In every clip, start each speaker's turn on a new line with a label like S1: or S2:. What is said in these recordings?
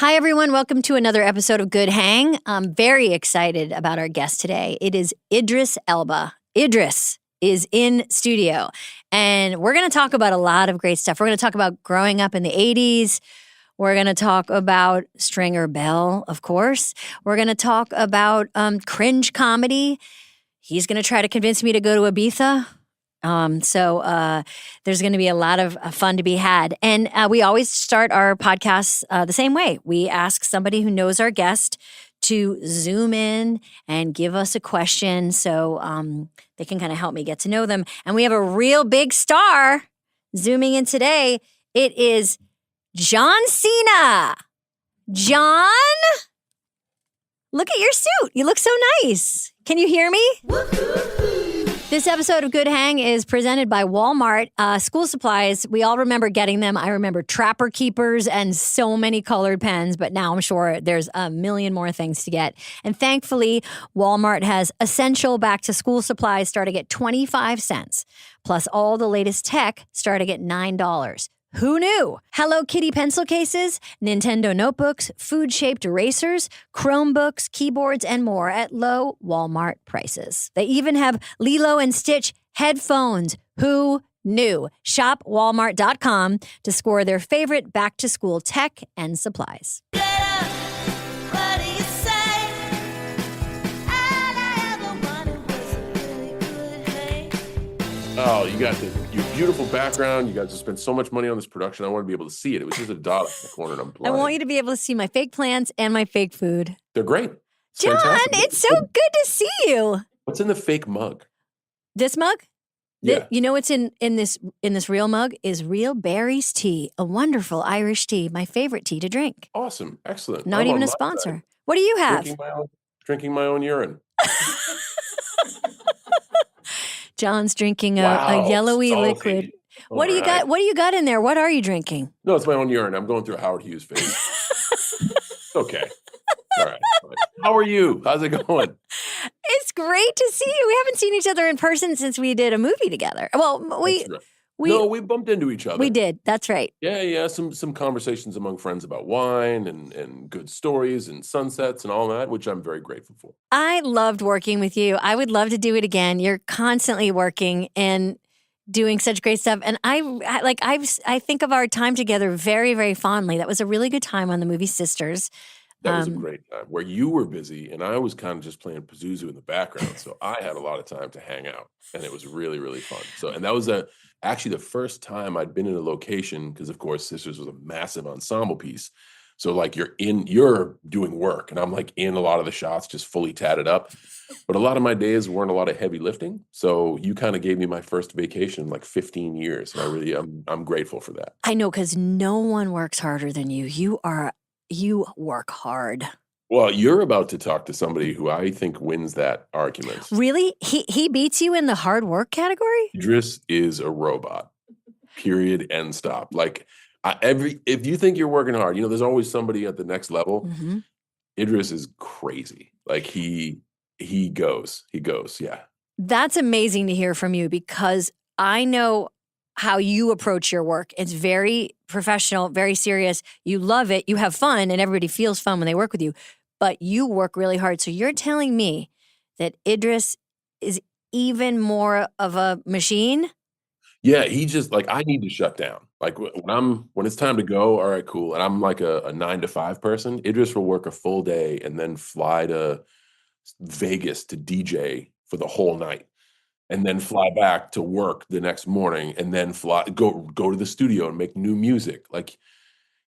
S1: Hi, everyone. Welcome to another episode of Good Hang. I'm very excited about our guest today. It is Idris Elba. Idris is in studio, and we're going to talk about a lot of great stuff. We're going to talk about growing up in the 80s. We're going to talk about Stringer Bell, of course. We're going to talk about cringe comedy. He's going to try to convince me to go to Ibiza. So there's going to be a lot of fun to be had. And we always start our podcasts the same way. We ask somebody who knows our guest to zoom in and give us a question so they can kind of help me get to know them. And we have a real big star zooming in today. It is John Cena. John, look at your suit. You look so nice. Can you hear me? This episode of Good Hang is presented by Walmart. School supplies, we all remember getting them. I remember Trapper Keepers and so many colored pens, but now I'm sure there's a million more things to get. And thankfully, Walmart has essential back-to-school supplies starting at 25 cents, plus all the latest tech starting at $9. Who knew? Hello Kitty pencil cases, Nintendo notebooks, food-shaped erasers, Chromebooks, keyboards, and more at low Walmart prices. They even have Lilo and Stitch headphones. Who knew? Shop Walmart.com to score their favorite back-to-school tech and supplies.
S2: Oh, you got your beautiful background. You guys have spent so much money on this production. I want to be able to see it. It was just a dot in the corner and I'm blind.
S1: I want you to be able to see my fake plants and my fake food.
S2: They're great.
S1: John,
S2: fantastic.
S1: it's so good to see you.
S2: What's in the fake mug?
S1: This mug?
S2: Yeah.
S1: You know what's in this real mug is real berries tea, a wonderful Irish tea, my favorite tea to drink.
S2: Awesome. Excellent.
S1: Not even a sponsor. What do you have?
S2: Drinking my own urine.
S1: John's drinking a yellowy
S2: salty.
S1: liquid. What do you got? What do you got in there? What are you drinking?
S2: No, it's my own urine. I'm going through a Howard Hughes phase. Okay. All right. How are you? How's it going?
S1: It's great to see you. We haven't seen each other in person since we did a movie together. Well, we
S2: bumped into each other.
S1: We did. That's right.
S2: Yeah. Some conversations among friends about wine and good stories and sunsets and all that, which I'm very grateful for.
S1: I loved working with you. I would love to do it again. You're constantly working and doing such great stuff. And I think of our time together very, very fondly. That was a really good time on the movie Sisters.
S2: That was a great time where you were busy and I was kind of just playing Pazuzu in the background. So I had a lot of time to hang out and it was really, really fun. And that was actually the first time I'd been in a location because of course Sisters was a massive ensemble piece. So like you're doing work and I'm like in a lot of the shots just fully tatted up. But a lot of my days weren't a lot of heavy lifting. So you kind of gave me my first vacation in like 15 years. And I'm grateful for that.
S1: I know, because no one works harder than you. You work hard.
S2: Well, you're about to talk to somebody who I think wins that argument.
S1: Really? He beats you in the hard work category?
S2: Idris is a robot. Period. End stop. Like if you think you're working hard, there's always somebody at the next level.
S1: Mm-hmm.
S2: Idris is crazy. Like he goes. Yeah.
S1: That's amazing to hear from you because I know how you approach your work. It's very professional, very serious. You love it. You have fun and everybody feels fun when they work with you, but you work really hard. So you're telling me that Idris is even more of a machine?
S2: Yeah. He just like, I need to shut down. Like when it's time to go, all right, cool. And I'm like a 9 to 5 person. Idris will work a full day and then fly to Vegas to DJ for the whole night. And then fly back to work the next morning and then go to the studio and make new music. Like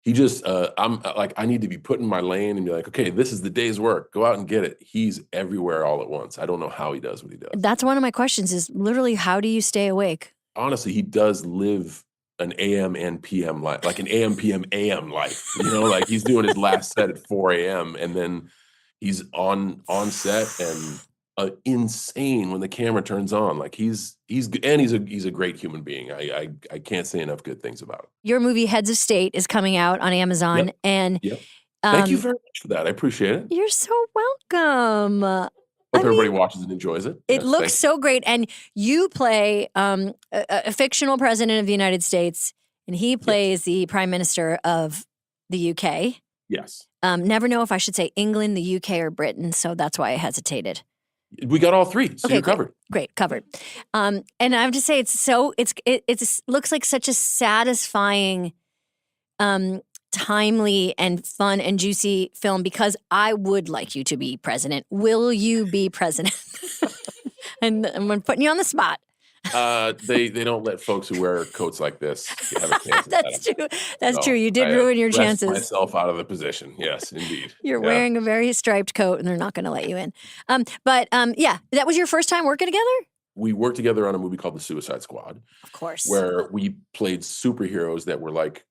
S2: he just, I'm like, I need to be put in my lane and be like, okay, this is the day's work. Go out and get it. He's everywhere all at once. I don't know how he does what he does.
S1: That's one of my questions is literally, how do you stay awake?
S2: Honestly, he does live an AM and PM life, like an AM, PM, AM life, like he's doing his last set at 4 a.m. and then he's on set and insane when the camera turns on. Like he's a great human being. I can't say enough good things about him.
S1: Your movie Heads of State is coming out on Amazon.
S2: Yep.
S1: And
S2: Thank you very much for that. I appreciate it.
S1: You're so welcome.
S2: Hope everybody watches and enjoys it.
S1: It looks so great. And you play a fictional president of the United States, and he plays the Prime Minister of the UK.
S2: Yes.
S1: Never know if I should say England, the UK, or Britain, so that's why I hesitated.
S2: We got all three, so
S1: Okay,
S2: you're covered.
S1: Great, covered. And I have to say, it looks like such a satisfying, timely and fun and juicy film because I would like you to be president. Will you be president? And I'm putting you on the spot.
S2: They don't let folks who wear coats like this have a chance.
S1: That's true. That's true. You did ruin your chances.
S2: Myself out of the position. Yes, indeed.
S1: You're wearing a very striped coat, and they're not going to let you in. Yeah, that was your first time working together?
S2: We worked together on a movie called The Suicide Squad.
S1: Of course.
S2: Where we played superheroes that were like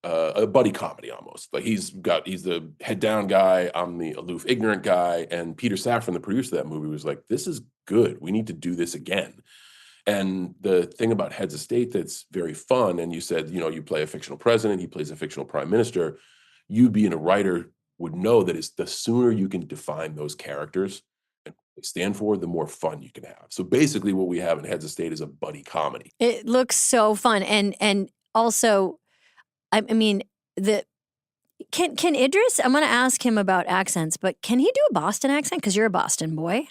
S2: a buddy comedy almost. Like he's the head down guy, I'm the aloof, ignorant guy, and Peter Safran, the producer of that movie, was like, "This is good. We need to do this again." And the thing about Heads of State that's very fun, and you said, you play a fictional president, he plays a fictional prime minister. You being a writer would know that it's the sooner you can define those characters and what they stand for, the more fun you can have. So basically what we have in Heads of State is a buddy comedy.
S1: It looks so fun. And also, I mean, can Idris, I'm going to ask him about accents, but can he do a Boston accent? Because you're a Boston boy.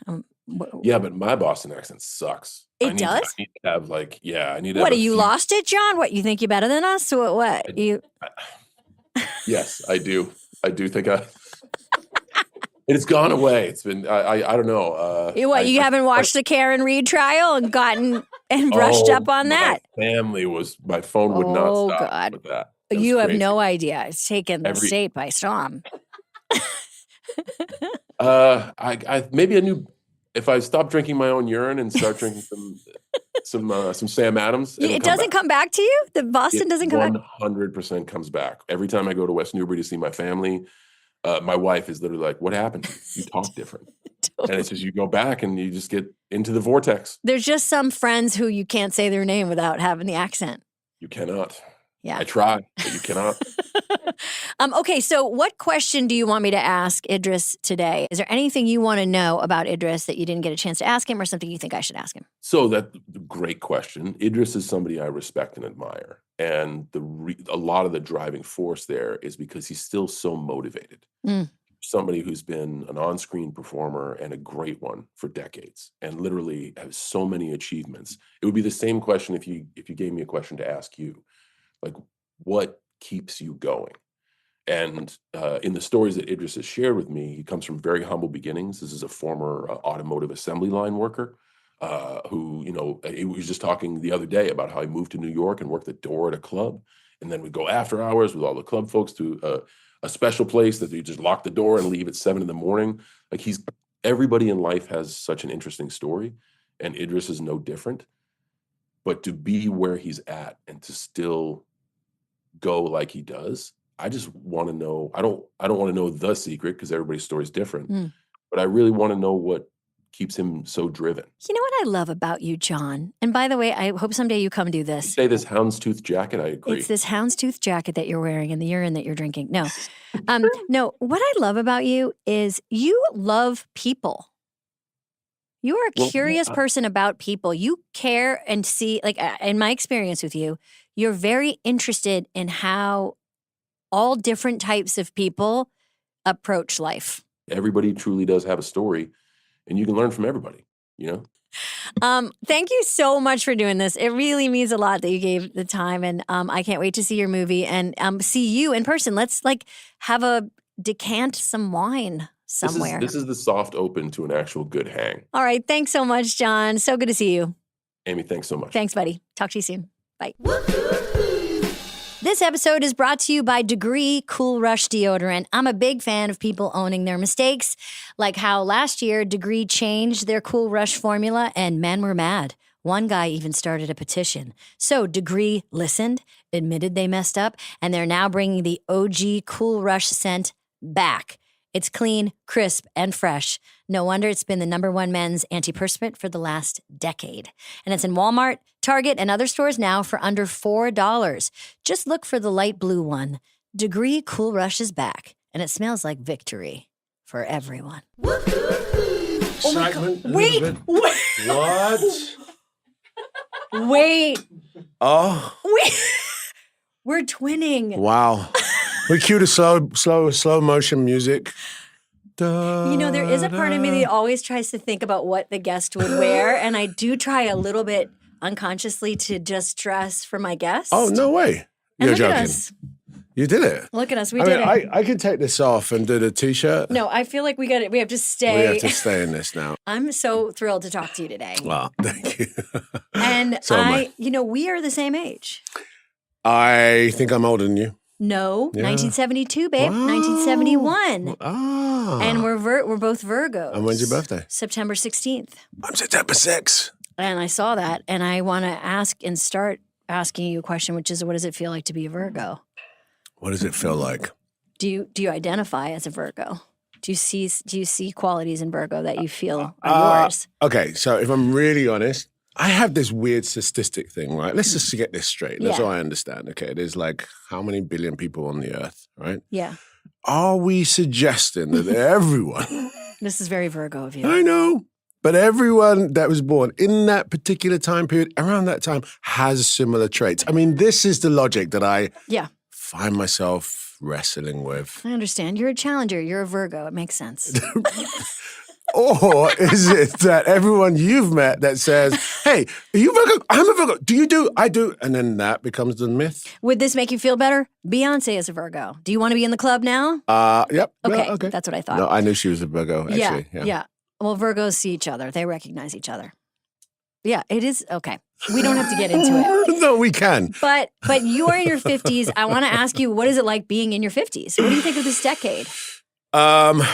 S2: Yeah, but my Boston accent sucks.
S1: It does?
S2: I need to have I need to
S1: What,
S2: have
S1: you lost it, John? What, you think you're better than us? What?
S2: Yes, I do. I do think it's gone away. It's been, I don't know.
S1: You haven't watched the Karen Reed trial and gotten and brushed up on that?
S2: My phone would not stop
S1: God.
S2: with that.
S1: You have no idea. It's taken the state by storm.
S2: If I stop drinking my own urine and start drinking some Sam Adams,
S1: it doesn't come back to you? The Boston doesn't come back?
S2: 100% comes back. Every time I go to West Newbury to see my family, my wife is literally like, "What happened? You talk different." Totally. And it's just you go back and you just get into the vortex.
S1: There's just some friends who you can't say their name without having the accent.
S2: You cannot.
S1: Yeah.
S2: I try, but you cannot.
S1: Okay, so what question do you want me to ask Idris today? Is there anything you want to know about Idris that you didn't get a chance to ask him, or something you think I should ask him?
S2: So that's a great question. Idris is somebody I respect and admire. And a lot of the driving force there is because he's still so motivated. Somebody who's been an on-screen performer and a great one for decades and literally has so many achievements. It would be the same question if you gave me a question to ask you. Like, what keeps you going? And in the stories that Idris has shared with me, he comes from very humble beginnings. This is a former automotive assembly line worker who, he was just talking the other day about how he moved to New York and worked the door at a club. And then would go after hours with all the club folks to a special place that you just lock the door and leave at 7 a.m. Like everybody in life has such an interesting story, and Idris is no different. But to be where he's at and to still go like he does, I just want to know. I don't want to know the secret because everybody's story is different. But I really want to know what keeps him so driven.
S1: You know what I love about you, John? And by the way, I hope someday you come do this.
S2: You say this houndstooth jacket, I agree.
S1: It's this houndstooth jacket that you're wearing and the urine that you're drinking. No. No, what I love about you is you love people. You are a curious person about people. You care and see, like in my experience with you, you're very interested in how all different types of people approach life.
S2: Everybody truly does have a story, and you can learn from everybody,
S1: Thank you so much for doing this. It really means a lot that you gave the time, and I can't wait to see your movie and see you in person. Let's decant some wine somewhere.
S2: This is the soft open to an actual good hang.
S1: All right. Thanks so much, John. So good to see you.
S2: Amy, thanks so much.
S1: Thanks, buddy. Talk to you soon. Bye. This episode is brought to you by Degree Cool Rush Deodorant. I'm a big fan of people owning their mistakes, like how last year Degree changed their Cool Rush formula and men were mad. One guy even started a petition. So Degree listened, admitted they messed up, and they're now bringing the OG Cool Rush scent back. It's clean, crisp, and fresh. No wonder it's been the #1 men's antiperspirant for the last decade. And it's in Walmart, Target, and other stores now for under $4. Just look for the light blue one. Degree Cool Rush is back, and it smells like victory for everyone.
S3: Excitement.
S1: Oh wait.
S3: What?
S1: Wait.
S3: Oh.
S1: Wait. We're twinning.
S3: Wow. We cue the slow motion music.
S1: You know, there is a part of me that always tries to think about what the guest would wear, and I do try a little bit unconsciously to just dress for my guest.
S3: Oh, no way.
S1: And
S3: You're
S1: look
S3: joking.
S1: at us.
S3: You did it.
S1: Look at us. We did it.
S3: I can take this off and do the T-shirt.
S1: No, I feel like we got it. We have to stay.
S3: We have to stay in this now.
S1: I'm so thrilled to talk to you today.
S3: Wow, thank you.
S1: And
S3: So am I.
S1: you know, we are the same age.
S3: I think I'm older than you.
S1: No,
S3: Yeah.
S1: 1972, babe.
S3: Wow.
S1: 1971.
S3: Ah.
S1: And we're both Virgos.
S3: And when's your birthday?
S1: September 16th.
S3: I'm September 6th.
S1: And I saw that, and I want to ask and start asking you a question, which is, what does it feel like to be a Virgo?
S3: What does it feel like?
S1: Do you identify as a Virgo? Do you see qualities in Virgo that you feel are yours?
S3: Okay, so if I'm really honest, I have this weird statistic thing, right? Let's just get this straight. That's
S1: Yeah.
S3: all I understand. Okay, there's like how many billion people on the earth, right?
S1: Yeah.
S3: Are we suggesting that everyone,
S1: This is very Virgo of you.
S3: I know, but everyone that was born in that particular time period, around that time, has similar traits? I mean, this is the logic that I
S1: Yeah.
S3: find myself wrestling with.
S1: I understand. You're a challenger. You're a Virgo. It makes sense.
S3: Or is it that everyone you've met that says, hey, are you Virgo? I'm a Virgo. Do you do? I do. And then that becomes the myth.
S1: Would this make you feel better? Beyonce is a Virgo. Do you want to be in the club now?
S3: Yep.
S1: Okay.
S3: Yeah, okay.
S1: That's what I thought.
S3: No, I knew she was a Virgo, actually.
S1: Yeah. Well, Virgos see each other. They recognize each other. Yeah, it is. Okay. We don't have to get into it.
S3: No, we can.
S1: But you are in your 50s. I want to ask you, what is it like being in your 50s? What do you think of this decade?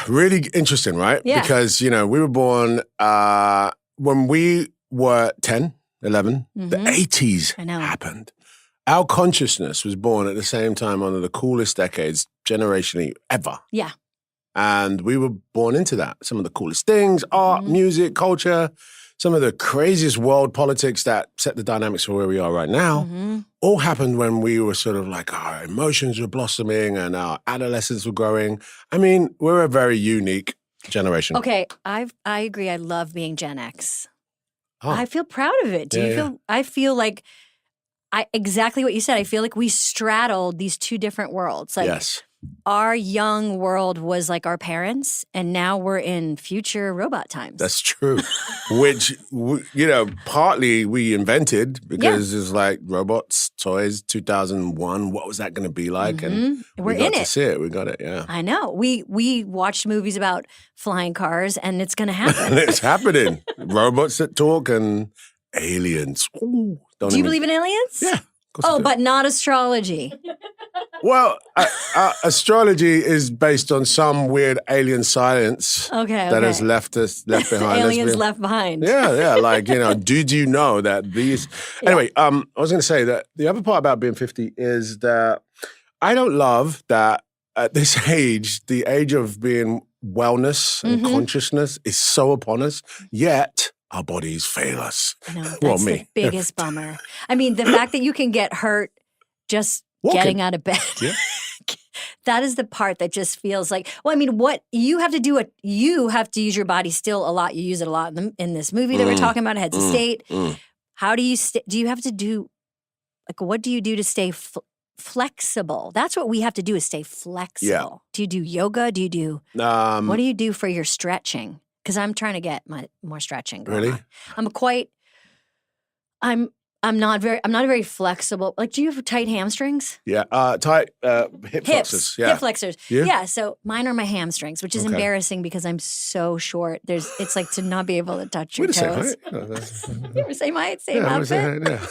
S3: Really interesting, right?
S1: Yeah.
S3: Because, we were born when we were 10, 11, the 80s
S1: I know.
S3: happened. Our consciousness was born at the same time, one of the coolest decades generationally ever.
S1: Yeah.
S3: And we were born into that. Some of the coolest things, art, music, culture, some of the craziest world politics that set the dynamics for where we are right now, all happened when we were sort of like our emotions were blossoming and our adolescence were growing. I mean, we're a very unique generation.
S1: Okay. I agree. I love being Gen X.
S3: Oh.
S1: I feel proud of it. Do
S3: Yeah,
S1: you feel? I feel like exactly what you said. I feel like we straddled these two different worlds. Like
S3: Yes.
S1: our young world was like our parents, and now we're in future robot times.
S3: That's true. Which, partly we invented because it's like robots, toys, 2001. What was that going to be like? And
S1: We're
S3: we got
S1: in
S3: to
S1: it.
S3: see it. We got it, yeah.
S1: I know. We watched movies about flying cars, and it's going to
S3: And
S1: happen.
S3: it's happening. Robots that talk and aliens. Ooh,
S1: Do you believe in aliens?
S3: Yeah. Of course I
S1: Oh,
S3: do.
S1: but not astrology.
S3: Well, astrology is based on some weird alien science
S1: Okay.
S3: that has left behind.
S1: Aliens left behind.
S3: Yeah. Like, did you know that these... Anyway, I was going to say that the other part about being 50 is that I don't love that at this age, the age of being wellness and consciousness is so upon us, yet our bodies fail us.
S1: I know. That's
S3: Well,
S1: the
S3: me.
S1: biggest bummer. I mean, the fact that you can get hurt just
S3: Walking.
S1: getting out of bed.
S3: Yeah.
S1: That is the part that just feels like, well, I mean, what you have to do, you have to use your body still a lot. You use it a lot in this movie that we're talking about, Heads of State. How do you, do you have to do, like, what do you do to stay flexible? That's what we have to do, is stay flexible.
S3: Yeah.
S1: Do you do yoga? Do you do, what do you do for your stretching? Because I'm trying to get more stretching going
S3: Really?
S1: on. I'm not a very flexible. Like, do you have tight hamstrings?
S3: Yeah. Tight hip flexors. Yeah.
S1: Hip flexors.
S3: You?
S1: Yeah. So mine are my hamstrings, which is
S3: Okay.
S1: embarrassing because I'm so short. It's like to not be able to touch your
S3: We're the same
S1: toes.
S3: height. No, that's-
S1: You ever same height, same
S3: yeah, we're the
S1: outfit?
S3: same height, yeah.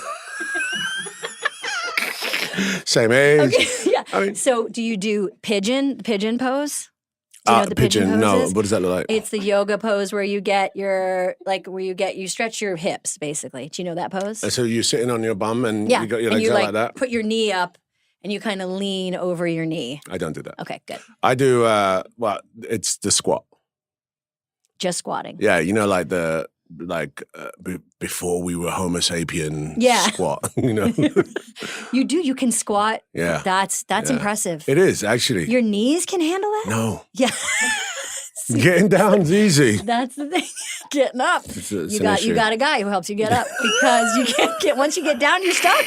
S3: Same age.
S1: Okay. Yeah.
S3: I mean-
S1: So do you do pigeon pose? Do you know what the pigeon pose
S3: no.
S1: is?
S3: What does that look like?
S1: It's the yoga pose where you get you stretch your hips, basically. Do you know that pose?
S3: So you're sitting on your bum and
S1: Yeah.
S3: you got your
S1: and
S3: legs
S1: you
S3: out like that?
S1: put your knee up and you kind of lean over your knee.
S3: I don't do that.
S1: Okay, good.
S3: I do, it's the squat.
S1: Just squatting.
S3: Yeah, like before we were Homo sapien
S1: Yeah.
S3: squat,
S1: You can squat.
S3: Yeah.
S1: That's
S3: Yeah.
S1: impressive.
S3: It is, actually.
S1: Your knees can handle that?
S3: No.
S1: Yeah.
S3: Getting down's easy.
S1: That's the thing. Getting up.
S3: It's
S1: You
S3: an issue.
S1: got a guy who helps you get up because you can't get once you get down, you're stuck.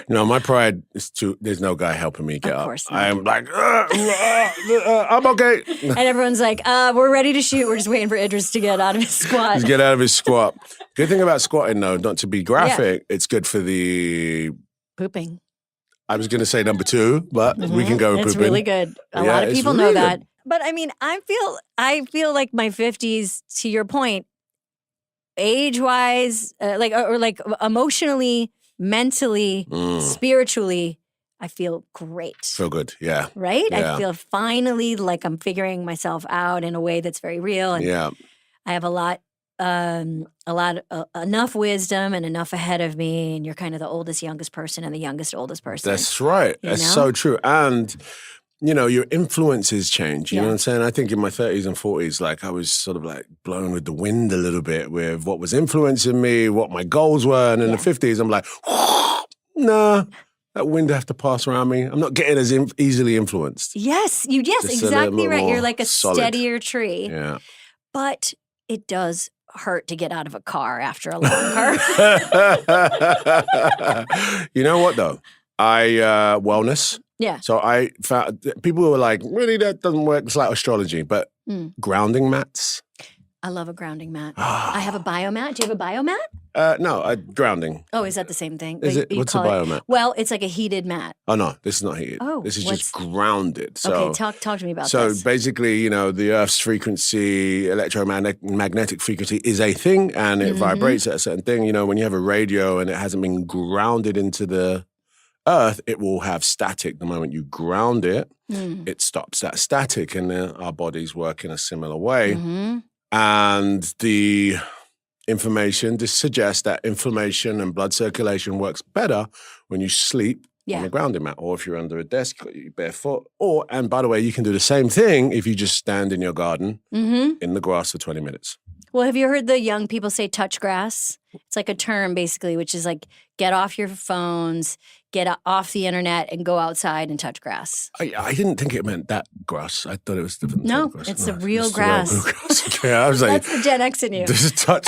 S3: No, my pride is there's no guy helping me get up.
S1: Of course not.
S3: I am like, I'm okay.
S1: And everyone's like, we're ready to shoot. We're just waiting for Idris to get out of his squat.
S3: Just get out of his squat. Good thing about squatting, though, not to be graphic, it's good for the.
S1: Pooping.
S3: I was going to say number 2, but we can go with
S1: It's
S3: pooping.
S1: really good. A lot of people know that. But I mean, I feel like my 50s, to your point, age-wise, like emotionally, mentally, spiritually, I feel great.
S3: Feel good, yeah.
S1: Right?
S3: Yeah.
S1: I feel finally like I'm figuring myself out in a way that's very real. And
S3: Yeah.
S1: I have enough wisdom and enough ahead of me. And you're kind of the oldest, youngest person and the youngest, oldest person.
S3: That's right.
S1: You
S3: That's
S1: know?
S3: so true. And, your influences change. You know
S1: Yeah.
S3: what I'm saying? I think in my 30s and 40s, like I was sort of like blown with the wind a little bit with what was influencing me, what my goals were. And in the 50s, I'm like, nah, that wind have to pass around me. I'm not getting as easily influenced.
S1: Yes,
S3: Just a
S1: exactly
S3: little
S1: right. You're
S3: more
S1: like a
S3: solid.
S1: steadier tree.
S3: Yeah.
S1: But it does hurt to get out of a car after a long car.
S3: You know what, though? Wellness.
S1: Yeah.
S3: So I found people were like, really, that doesn't work. It's like astrology, but grounding mats.
S1: I love a grounding mat. I have a biomat. Do you have a biomat?
S3: No, grounding.
S1: Oh, is that the same thing?
S3: Is
S1: Like,
S3: it?
S1: you
S3: What's a
S1: call it-
S3: biomat?
S1: Well, it's like a heated mat.
S3: Oh, no, this is not heated.
S1: Oh,
S3: this is
S1: what's-
S3: just grounded. So,
S1: Okay, talk to me about
S3: so
S1: this.
S3: basically, the Earth's frequency, electromagnetic frequency is a thing, and it vibrates at a certain thing. When you have a radio and it hasn't been grounded into the Earth, it will have static. The moment you ground it, it stops that static, and then our bodies work in a similar way. And the information just suggests that inflammation and blood circulation works better when you sleep on a grounding mat, or if you're under a desk, you're barefoot. And by the way, you can do the same thing if you just stand in your garden in the grass for 20 minutes.
S1: Well, have you heard the young people say touch grass? It's like a term basically, which is like get off your phones, get off the internet and go outside and touch grass.
S3: I didn't think it meant that grass. I thought it was different.
S1: No,
S3: type of grass.
S1: it's the real grass.
S3: Okay, I was like,
S1: That's the Gen X in you.
S3: this is touch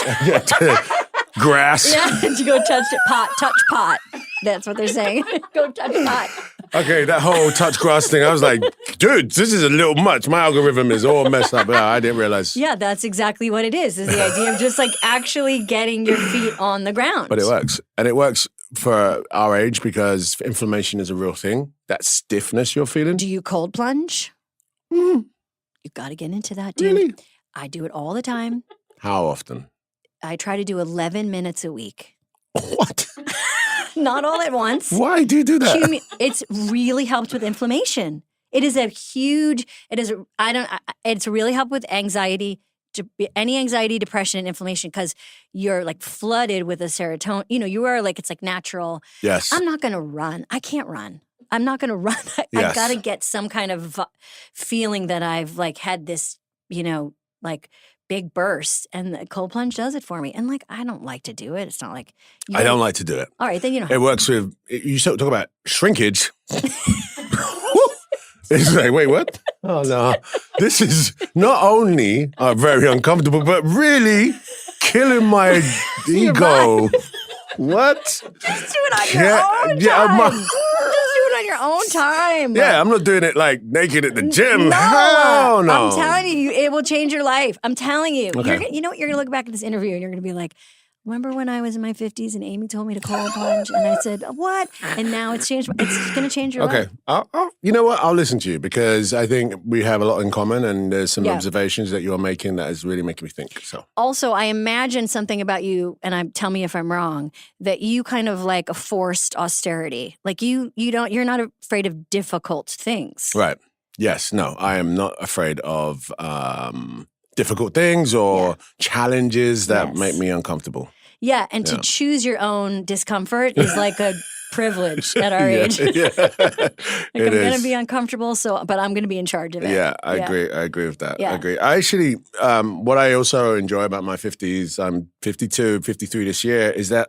S3: grass.
S1: Yeah, you go touch pot. That's what they're saying. Go touch pot.
S3: Okay, that whole touch grass thing, I was like, dude, this is a little much. My algorithm is all messed up. I didn't realize.
S1: Yeah, that's exactly what it is the idea of just like actually getting your feet on the ground.
S3: But it works. And it works for our age because inflammation is a real thing. That stiffness you're feeling.
S1: Do you cold plunge? You got to get into that, dude.
S3: Really?
S1: I do it all the time.
S3: How often?
S1: I try to do 11 minutes a week.
S3: What?
S1: Not all at once.
S3: Why do you do that?
S1: It's really helped with inflammation. It's really helped with anxiety, any anxiety, depression, and inflammation because you're like flooded with a serotonin. You are like, it's like natural.
S3: Yes.
S1: I'm not going to run. I can't run. I'm not going to run. I've
S3: Yes.
S1: got to get some kind of feeling that I've like had this, like big burst, and the cold plunge does it for me. And like, I don't like to do it. It's not like
S3: I don't like to do it.
S1: All right, then
S3: It works with, you talk about shrinkage. It's like, wait, what? Oh, no. This is not only very uncomfortable, but really killing my ego. What?
S1: Just do it on your own time. Just do it on your own time.
S3: Yeah, I'm not doing it like naked at the gym.
S1: No,
S3: Hell no.
S1: I'm telling you, it will change your life. I'm telling you.
S3: Okay.
S1: You know what? You're going to look back at this interview and you're going to be like, remember when I was in my 50s and Amy told me to cold plunge? And I said, what? And now it's changed. It's going to change your life.
S3: Okay. You know what? I'll listen to you because I think we have a lot in common and there's some observations that you're making that is really making me think. So
S1: Also, I imagine something about you, and tell me if I'm wrong, that you kind of like a forced austerity. Like you're not afraid of difficult things.
S3: right. Yes. No, I am not afraid of difficult things or challenges that make me uncomfortable.
S1: Yeah, and to choose your own discomfort is like a privilege at our age.
S3: Yeah.
S1: I'm going to be uncomfortable, but I'm going to be in charge of it.
S3: Yeah, I agree. I agree with that.
S1: Yeah.
S3: I agree. I actually, what I also enjoy about my 50s, I'm 52, 53 this year, is that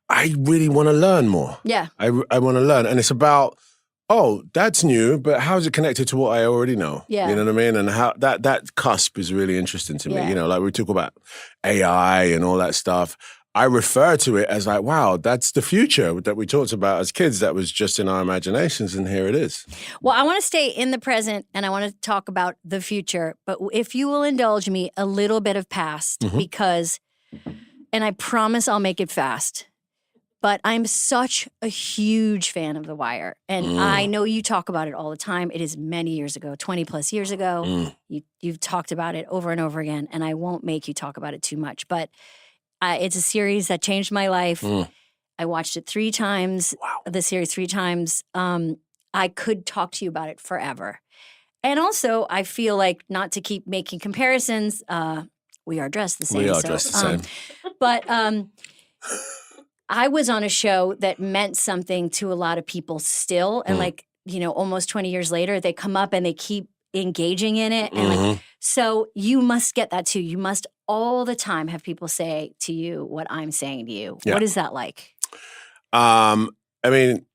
S3: I really want to learn more.
S1: Yeah.
S3: I want to learn. And it's about oh, that's new, but how's it connected to what I already know?
S1: Yeah.
S3: You know what I mean? And how that cusp is really interesting to me.
S1: Yeah.
S3: You know, like we talk about AI and all that stuff. I refer to it as like, wow, that's the future that we talked about as kids that was just in our imaginations, and here it is.
S1: Well, I want to stay in the present and I want to talk about the future, but if you will indulge me a little bit of past, because, and I promise I'll make it fast, but I'm such a huge fan of The Wire. And I know you talk about it all the time. It is many years ago, 20 plus years ago. You've talked about it over and over again, and I won't make you talk about it too much, but it's a series that changed my life. I watched it 3 times, the series 3 times. I could talk to you about it forever. And also, I feel like, not to keep making comparisons, we are dressed the same.
S3: We are dressed the same.
S1: But I was on a show that meant something to a lot of people still. And like, you know, almost 20 years later, they come up and they keep engaging in it. And like, so you must get that too. You must all the time have people say to you what I'm saying to you.
S3: Yeah.
S1: What is that like?
S3: I mean,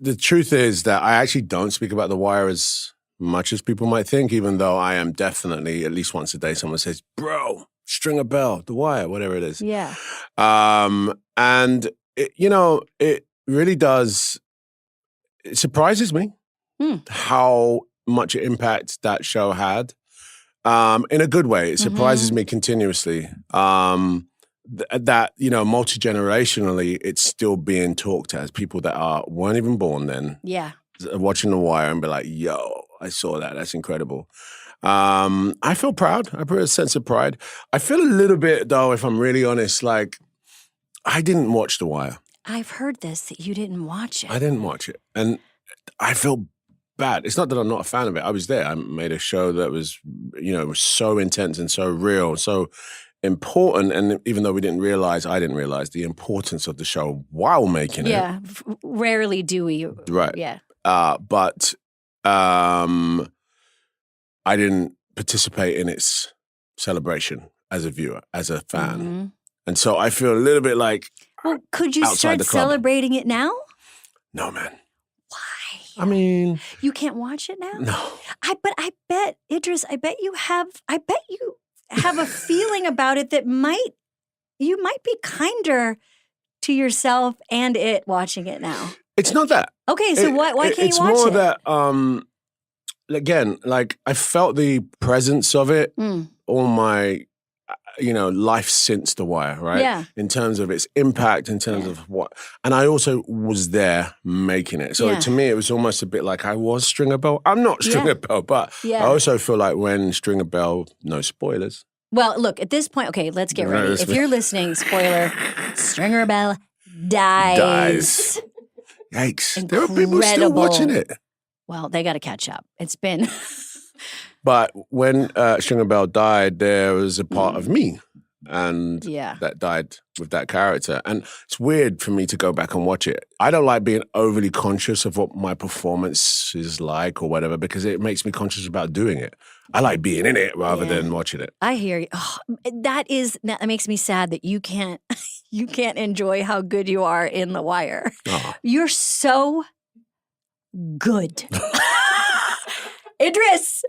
S3: the truth is that I actually don't speak about The Wire as much as people might think, even though I am definitely, at least once a day, someone says, bro, string a bell, The Wire, whatever it is.
S1: Yeah.
S3: And, it really does, it surprises me how much impact that show had. In a good way. It surprises me continuously. That, multi-generationally, it's still being talked as people that weren't even born then.
S1: Yeah.
S3: Watching The Wire and be like, yo, I saw that. That's incredible. I feel proud. I feel a sense of pride. I feel a little bit, though, if I'm really honest, like I didn't watch The Wire.
S1: I've heard this, that you didn't watch it.
S3: I didn't watch it. And I feel bad. It's not that I'm not a fan of it. I was there. I made a show that was, was so intense and so real, so important. And even though I didn't realize the importance of the show while making it.
S1: Yeah. Rarely do we.
S3: Right.
S1: Yeah.
S3: But I didn't participate in its celebration as a viewer, as a fan. And so I feel a little bit like,
S1: well, could you start celebrating it now?
S3: No, man.
S1: Why?
S3: I mean,
S1: you can't watch it now?
S3: No.
S1: But I bet, Idris, I bet you have a feeling about it that you might be kinder to yourself and it watching it now.
S3: It's not that.
S1: Okay, so why can't you watch it?
S3: It's more that, again, like I felt the presence of it all my, life since The Wire, right?
S1: Yeah.
S3: In terms of its impact, in terms of what, and I also was there making it. So to me, it was almost a bit like I was Stringer Bell. I'm not Stringer Bell, but I also feel like when Stringer Bell, no spoilers.
S1: Well, look, at this point, okay, let's get ready. If you're listening, spoiler, Stringer Bell dies.
S3: Yikes.
S1: Incredible.
S3: There are people still watching it.
S1: Well, they got to catch up. It's been...
S3: But when Stringer Bell died, there was a part of me and that died with that character. And it's weird for me to go back and watch it. I don't like being overly conscious of what my performance is like or whatever, because it makes me conscious about doing it. I like being in it rather than watching it.
S1: I hear you. Oh, that makes me sad that you can't enjoy how good you are in The Wire.
S3: Oh.
S1: You're so good. Idris.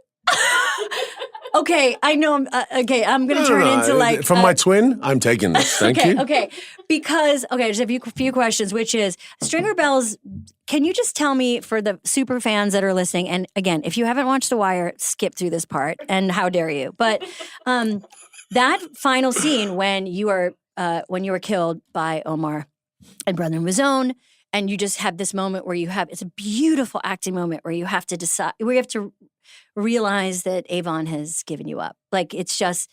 S1: Okay, I know. I'm going to turn into like
S3: from my twin. I'm taking this. Thank you. Okay,
S1: because just a few questions, which is Stringer Bells. Can you just tell me, for the super fans that are listening, and again, if you haven't watched The Wire, skip through this part, and how dare you? But that final scene when you were killed by Omar and Brother Mazone, and you just have this moment where it's a beautiful acting moment where you have to decide, where you have to realize that Avon has given you up. Like, it's just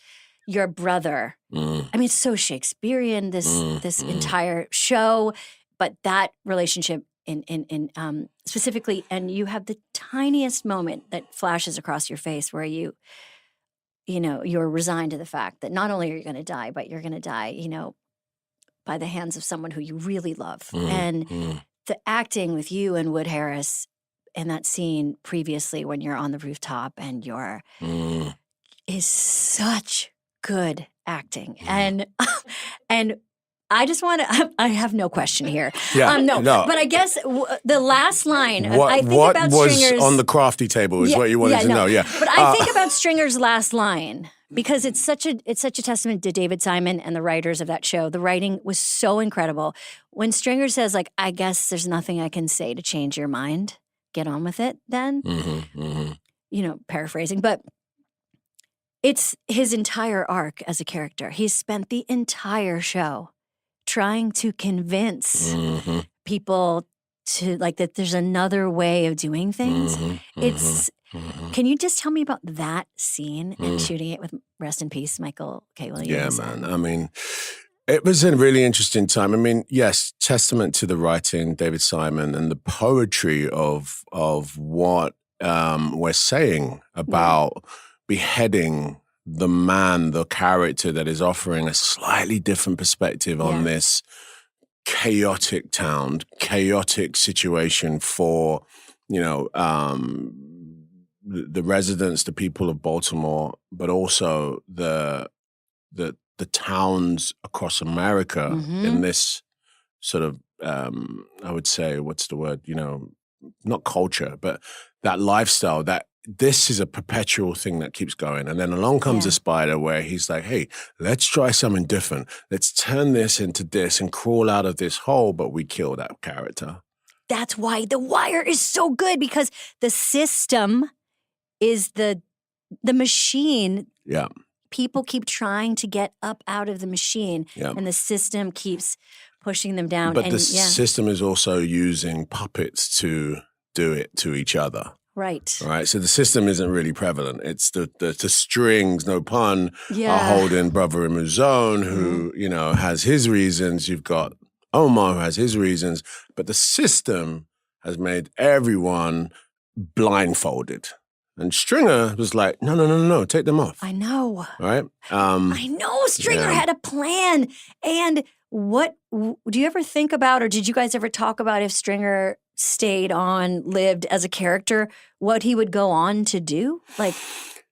S1: your brother. I mean, it's so Shakespearean, this entire show, but that relationship in specifically, and you have the tiniest moment that flashes across your face where you're resigned to the fact that not only are you going to die, but you're going to die, by the hands of someone who you really love. And the acting with you and Wood Harris in that scene previously when you're on the rooftop and is such good acting. And I just want to. I have no question here.
S3: Yeah,
S1: no,
S3: no.
S1: but I guess the last line. I think
S3: What
S1: about
S3: was
S1: Stringer's
S3: on the crafty table is what you wanted to know. Yeah,
S1: but I think about Stringer's last line because it's such a testament to David Simon and the writers of that show. The writing was so incredible. When Stringer says, like, "I guess there's nothing I can say to change your mind. Get on with it, then." You know, paraphrasing, but. It's his entire arc as a character. He's spent the entire show trying to convince people to like that there's another way of doing things. Can you just tell me about that scene and shooting it with rest in peace, Michael K. Williams?
S3: Yeah, man. I mean, it was a really interesting time. I mean, yes, testament to the writing, David Simon, and the poetry of what we're saying about beheading the man, the character that is offering a slightly different perspective on this chaotic town, chaotic situation for, you know, the residents, the people of Baltimore, but also the towns across America in this sort of, I would say, what's the word? You know, not culture, but that lifestyle that. This is a perpetual thing that keeps going. And then along comes a spider where he's like, hey, let's try something different. Let's turn this into this and crawl out of this hole, but we kill that character.
S1: That's why The Wire is so good because the system is the machine.
S3: Yeah.
S1: People keep trying to get up out of the machine and the system keeps pushing them down.
S3: But the system is also using puppets to do it to each other.
S1: Right.
S3: All right. So the system isn't really prevalent. It's the strings, no pun, are holding Brother in zone who, you know, has his reasons. You've got Omar who has his reasons. But the system has made everyone blindfolded. And Stringer was like, no, take them off.
S1: I know.
S3: All right.
S1: I know. Stringer had a plan. And what do you ever think about, or did you guys ever talk about if Stringer stayed on, lived as a character, what he would go on to do? Like,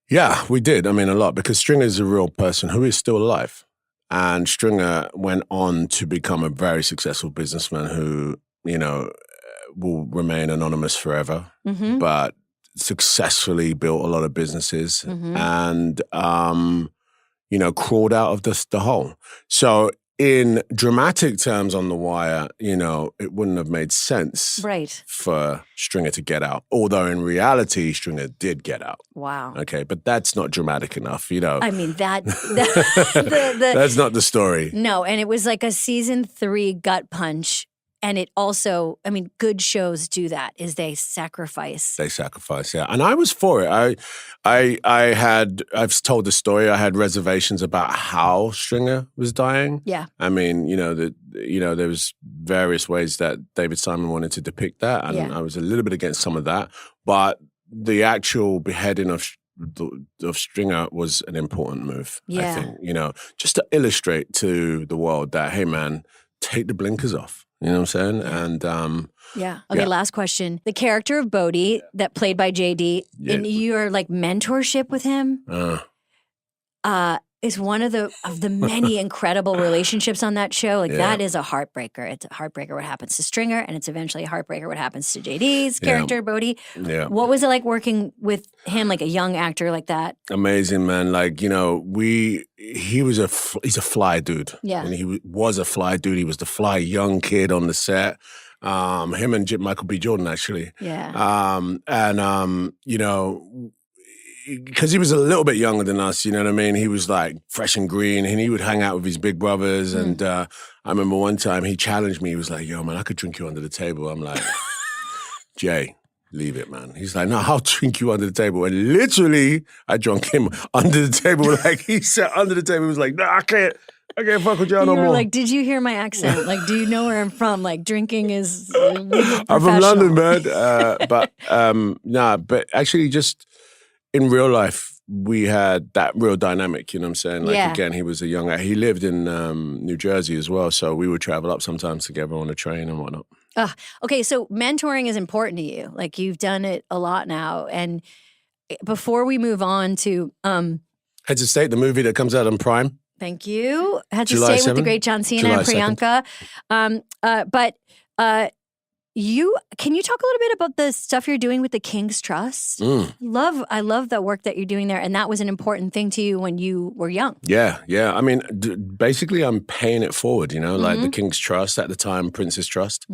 S3: yeah, we did. I mean, a lot, because Stringer is a real person who is still alive. And Stringer went on to become a very successful businessman who, you know, will remain anonymous forever, but successfully built a lot of businesses and, you know, crawled out of the hole. So in dramatic terms on The Wire, you know, it wouldn't have made sense for Stringer to get out. Although in reality, Stringer did get out.
S1: Wow.
S3: Okay, but that's not dramatic enough, you know.
S1: I mean, that's
S3: not the story.
S1: No, and it was like a season 3 gut punch. And it also, I mean, good shows do that, is they sacrifice.
S3: They sacrifice, yeah. And I was for it. I've told the story, I had reservations about how Stringer was dying.
S1: Yeah.
S3: I mean, there was various ways that David Simon wanted to depict that. And I was a little bit against some of that. But the actual beheading of Stringer was an important move, I think. You know, just to illustrate to the world that, hey, man, take the blinkers off. You know what I'm saying? And
S1: Okay, last question. The character of Bodhi that played by JD, in your like mentorship with him, is one of the many incredible relationships on that show. Like that is a heartbreaker. It's a heartbreaker what happens to Stringer, and it's eventually a heartbreaker what happens to JD's character, Bodhi.
S3: Yeah.
S1: What was it like working with him, like a young actor like that?
S3: Amazing, man. Like, you know, he's a fly dude.
S1: Yeah.
S3: And he was a fly dude. He was the fly young kid on the set. Him and Michael B. Jordan, actually.
S1: Yeah.
S3: You know, because he was a little bit younger than us, you know what I mean? He was like fresh and green, and he would hang out with his big brothers. And I remember one time he challenged me. He was like, yo, man, I could drink you under the table. I'm like, Jay, leave it, man. He's like, no, I'll drink you under the table. And literally, I drunk him under the table. Like, he sat under the table. He was like, no, I can't fuck with y'all no more.
S1: Like, did you hear my accent? Like, do you know where I'm from? Like, drinking is
S3: I'm from London, man. But actually just in real life, we had that real dynamic, you know what I'm saying? Like, again, he was a young guy. He lived in New Jersey as well, so we would travel up sometimes together on a train and whatnot.
S1: Okay, so mentoring is important to you. Like, you've done it a lot now. And before we move on to...
S3: Heads of State, the movie that comes out on Prime.
S1: Thank you. I had to
S3: July
S1: stay with the
S3: 7th?
S1: great John Cena
S3: July
S1: and Priyanka. Can you talk a little bit about the stuff you're doing with the King's Trust? I love the work that you're doing there, and that was an important thing to you when you were young.
S3: Yeah. I mean, basically, I'm paying it forward, like the King's Trust at the time, Prince's Trust,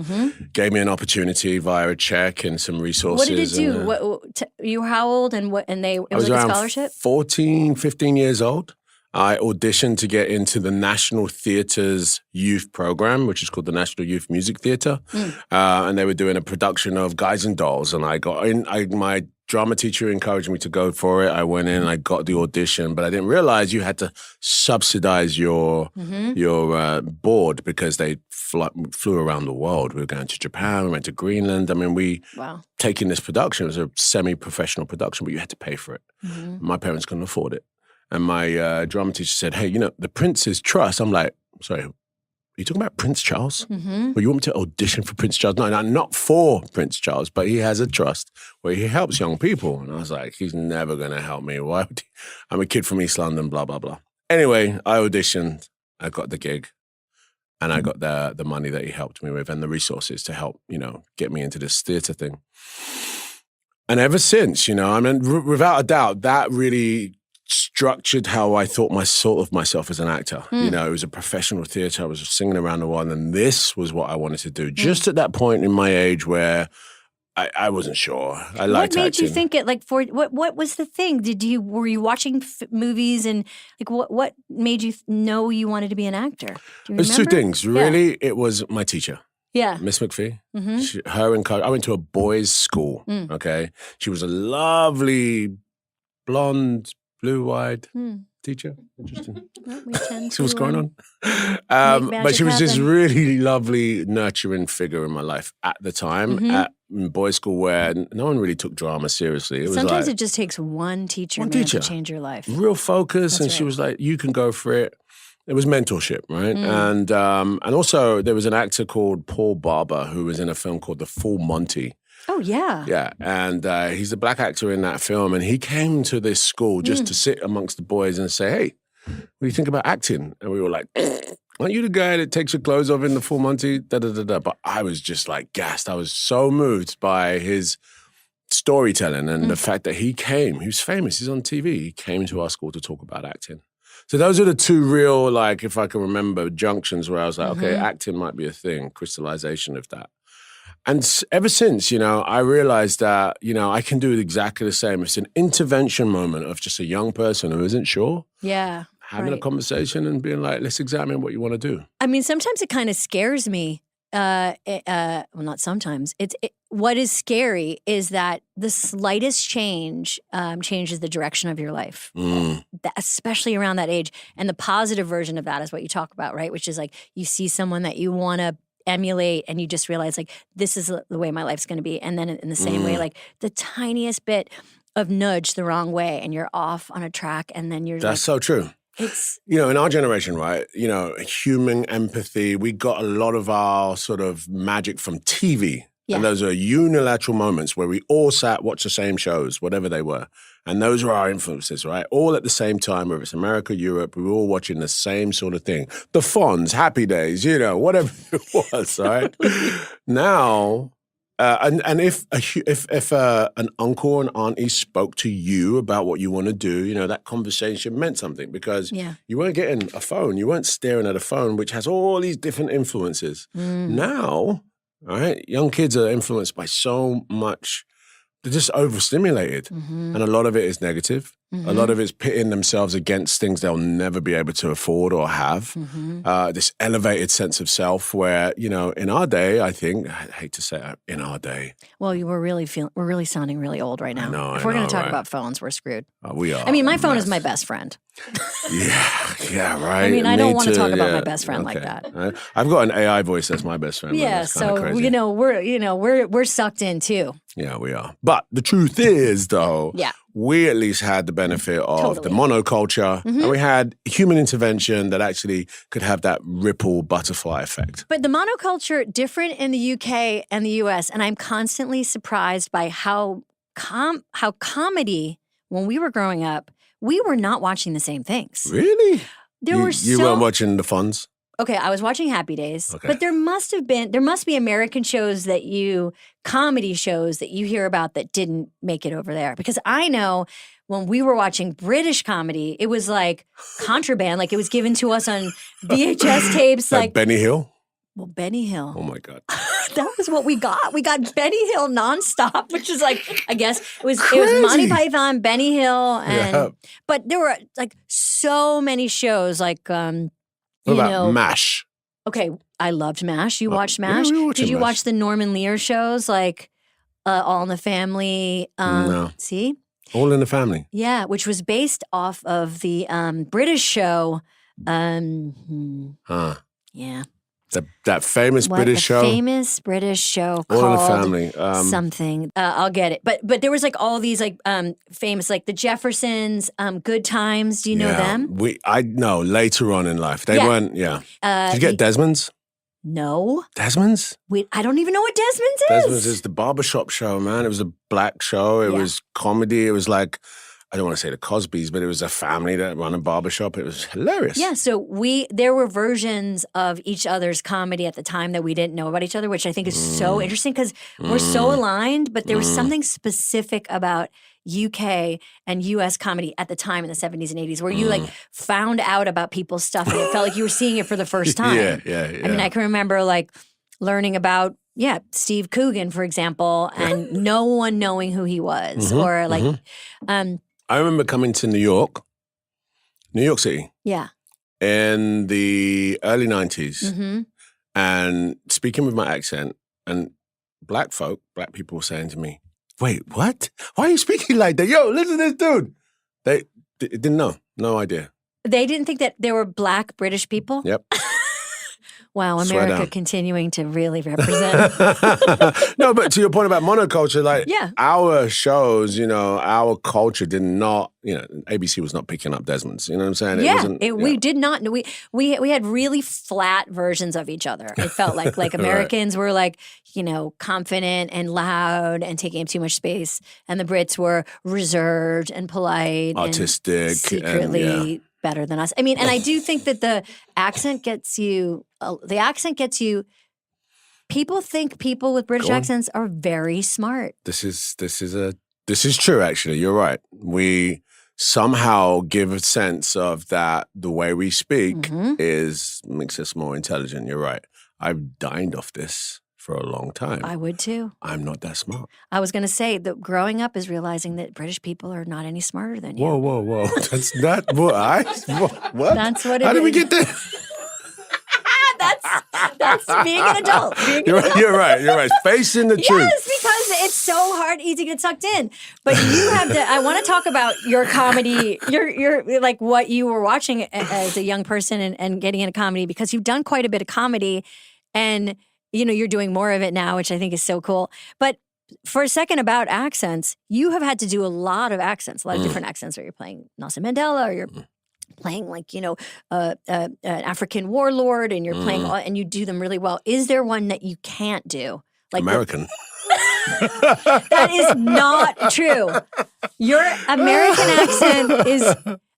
S3: gave me an opportunity via a check and some resources.
S1: What did it do? You were how old, and what? And it was like a scholarship?
S3: 14, 15 years old. I auditioned to get into the National Theatre's youth program, which is called the National Youth Music Theatre. And they were doing a production of Guys and Dolls. And I got in, my drama teacher encouraged me to go for it. I went in, I got the audition, but I didn't realize you had to subsidize your board because they flew around the world. We were going to Japan, we went to Greenland. I mean, taking this production, it was a semi-professional production, but you had to pay for it. My parents couldn't afford it. And my drama teacher said, hey, the Prince's Trust. I'm like, sorry, are you talking about Prince Charles? Well, you want me to audition for Prince Charles? No, not for Prince Charles, but he has a trust where he helps young people. And I was like, he's never going to help me. Why would he? I'm a kid from East London, blah, blah, blah. Anyway, I auditioned. I got the gig. And I got the money that he helped me with and the resources to help, get me into this theatre thing. And ever since, I mean, without a doubt, that really structured how I thought of myself as an actor. It was a professional theatre. I was singing around the world, and this was what I wanted to do. Just at that point in my age where I wasn't sure. I liked acting.
S1: What made you think it? Like, what was the thing? Were you watching movies and like what made you know you wanted to be an actor? Do you remember?
S3: There's two things. Really, it was my teacher.
S1: Yeah.
S3: Miss McPhee. I went to a boys' school, okay? She was a lovely, blonde, blue-eyed teacher. Interesting. See what's going on? But she was this really lovely, nurturing figure in my life at the time at boys' school where no one really took drama seriously.
S1: Sometimes it just takes one teacher to change your life.
S3: Real focus. That's right. She was like, you can go for it. It was mentorship, right? And also there was an actor called Paul Barber who was in a film called The Full Monty.
S1: Oh, yeah.
S3: Yeah, and he's a black actor in that film, and he came to this school just to sit amongst the boys and say, hey, what do you think about acting? And we were like, aren't you the guy that takes your clothes off in The Full Monty? Da-da-da-da. But I was just like gassed. I was so moved by his storytelling and the fact that he came. He was famous. He's on TV. He came to our school to talk about acting. So those are the two real, like, if I can remember, junctions where I was like, okay, acting might be a thing, crystallization of that. And ever since, I realized that, I can do it exactly the same. It's an intervention moment of just a young person who isn't sure.
S1: Yeah.
S3: Having a conversation and being like, let's examine what you want to do.
S1: I mean, sometimes it kind of scares me. Well, not sometimes. What is scary is that the slightest change changes the direction of your life, especially around that age. And the positive version of that is what you talk about, right? Which is like you see someone that you want to emulate and you just realize like this is the way my life's going to be. And then in the same way, like the tiniest bit of nudge the wrong way and you're off on a track and then you're
S3: That's so true.
S1: It's
S3: in our generation, right? Human empathy. We got a lot of our sort of magic from TV. Yeah. And those are unilateral moments where we all sat, watched the same shows, whatever they were. And those were our influences, right? All at the same time, whether it's America, Europe, we were all watching the same sort of thing. The Fonz, Happy Days, whatever it was, right? Now, and if an uncle and auntie spoke to you about what you want to do, that conversation meant something because you weren't getting a phone. You weren't staring at a phone, which has all these different influences. Now, all right, young kids are influenced by so much. They're just overstimulated. And a lot of it is negative. A lot of it's pitting themselves against things they'll never be able to afford or have. This elevated sense of self where, in our day, I think, I hate to say it, in our day.
S1: Well, we're really sounding really old right now. If we're going to talk about phones, we're screwed.
S3: We are.
S1: I mean, my phone is my best friend.
S3: Yeah, right.
S1: I mean, I don't want to talk about my best friend like that.
S3: I've got an AI voice that's my best friend.
S1: Yeah, so we're sucked in too.
S3: Yeah, we are. But the truth is, though, we at least had the benefit of the monoculture, and we had human intervention that actually could have that ripple butterfly effect.
S1: But the monoculture different in the UK and the US, and I'm constantly surprised by how comedy when we were growing up. We were not watching the same things.
S3: Really? You weren't watching the Fonz?
S1: Okay, I was watching Happy Days,
S3: Okay.
S1: but there must be American shows comedy shows that you hear about that didn't make it over there. Because I know when we were watching British comedy, it was like contraband, like it was given to us on VHS tapes.
S3: Like Benny Hill?
S1: Well, Benny Hill.
S3: Oh my God.
S1: That was what we got. We got Benny Hill nonstop, which is like, I guess it was
S3: Crazy.
S1: Monty Python, Benny Hill, but there were like so many shows like
S3: What about MASH?
S1: Okay, I loved MASH. You watched MASH?
S3: we were
S1: Did you
S3: watching
S1: watch the Norman Lear shows like All in the Family?
S3: No.
S1: See?
S3: All in the Family.
S1: Yeah, which was based off of the British show. Yeah.
S3: That famous British show.
S1: Famous British show
S3: All in the
S1: called
S3: Family.
S1: Something. I'll get it. But there was like all these like famous, like the Jeffersons, Good Times. Do you know them?
S3: I know later on in life. They weren't, Did you get Desmond's?
S1: No.
S3: Desmond's?
S1: I don't even know what Desmond's is.
S3: Desmond's is the barbershop show, man. It was a black show. It was comedy. It was like, I don't want to say the Cosbys, but it was a family that run a barbershop. It was hilarious.
S1: Yeah, so there were versions of each other's comedy at the time that we didn't know about each other, which I think is so interesting because we're so aligned, but there was something specific about UK and US comedy at the time in the 70s and 80s where you like found out about people's stuff and it felt like you were seeing it for the first time.
S3: Yeah.
S1: I mean, I can remember like learning about Steve Coogan, for example, and no one knowing who he was or like
S3: I remember coming to New York City.
S1: Yeah.
S3: In the early 90s and speaking with my accent and black people were saying to me, wait, what? Why are you speaking like that? Yo, listen to this dude. They didn't know. No idea.
S1: They didn't think that there were black British people?
S3: Yep.
S1: Wow, America continuing to really represent.
S3: No, but to your point about monoculture, like our shows, our culture did not, ABC was not picking up Desmond's. You know what I'm saying?
S1: We did not. We had really flat versions of each other. It felt like Americans were like, confident and loud and taking up too much space, and the Brits were reserved and polite,
S3: artistic,
S1: and secretly better than us. I mean, and I do think that the accent gets you. People think people with British accents are very smart.
S3: This is true. Actually, you're right. We somehow give a sense of that the way we speak makes us more intelligent. You're right. I've dined off this for a long time.
S1: I would too.
S3: I'm not that smart.
S1: I was going to say that growing up is realizing that British people are not any smarter than you.
S3: Whoa. That's not what what?
S1: That's what it is.
S3: How did we get there?
S1: That's being an adult.
S3: You're right. Facing the truth.
S1: Yes, because it's so easy to get sucked in. But you have to. I want to talk about your comedy. Your like what you were watching as a young person and getting into comedy because you've done quite a bit of comedy, and you're doing more of it now, which I think is so cool. But for a second about accents, you have had to do a lot of accents, a lot of different accents. Where you're playing Nelson Mandela, or you're playing like an African warlord, and you're playing and you do them really well. Is there one that you can't do? Like
S3: American.
S1: That is not true. Your American accent is.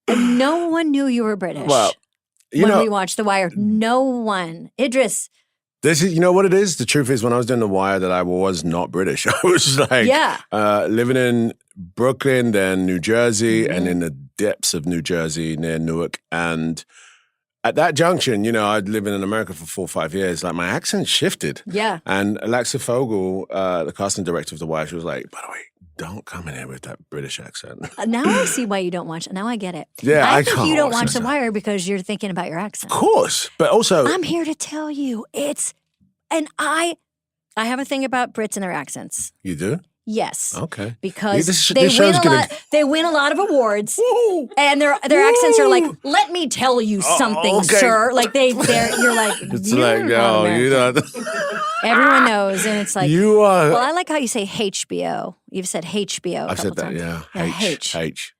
S1: No one knew you were British.
S3: Well,
S1: when we watched The Wire, no one. Idris.
S3: This is, what it is? The truth is, when I was doing The Wire, that I was not British. I was like living in Brooklyn, then New Jersey, and in the depths of New Jersey near Newark. And at that junction, I'd lived in America for 4 or 5 years. Like my accent shifted. Yeah. And Alexa Fogel, the casting director of The Wire, she was like, by the way, don't come in here with that British accent.
S1: Now I see why you don't watch it. Now I get it.
S3: Yeah,
S1: I think you don't watch The Wire because you're thinking about your accent.
S3: Of course. But also...
S1: I'm here to tell you, and I have a thing about Brits and their accents.
S3: You do?
S1: Yes.
S3: Okay.
S1: Because they win a lot of awards, and their accents are like, "Let me tell you something, sir." Like you're like,
S3: it's like, no, you don't.
S1: Everyone knows, and it's like
S3: you are.
S1: Well, I like how you say HBO. You've said HBO.
S3: I've said that.
S1: times.
S3: Yeah. HBO.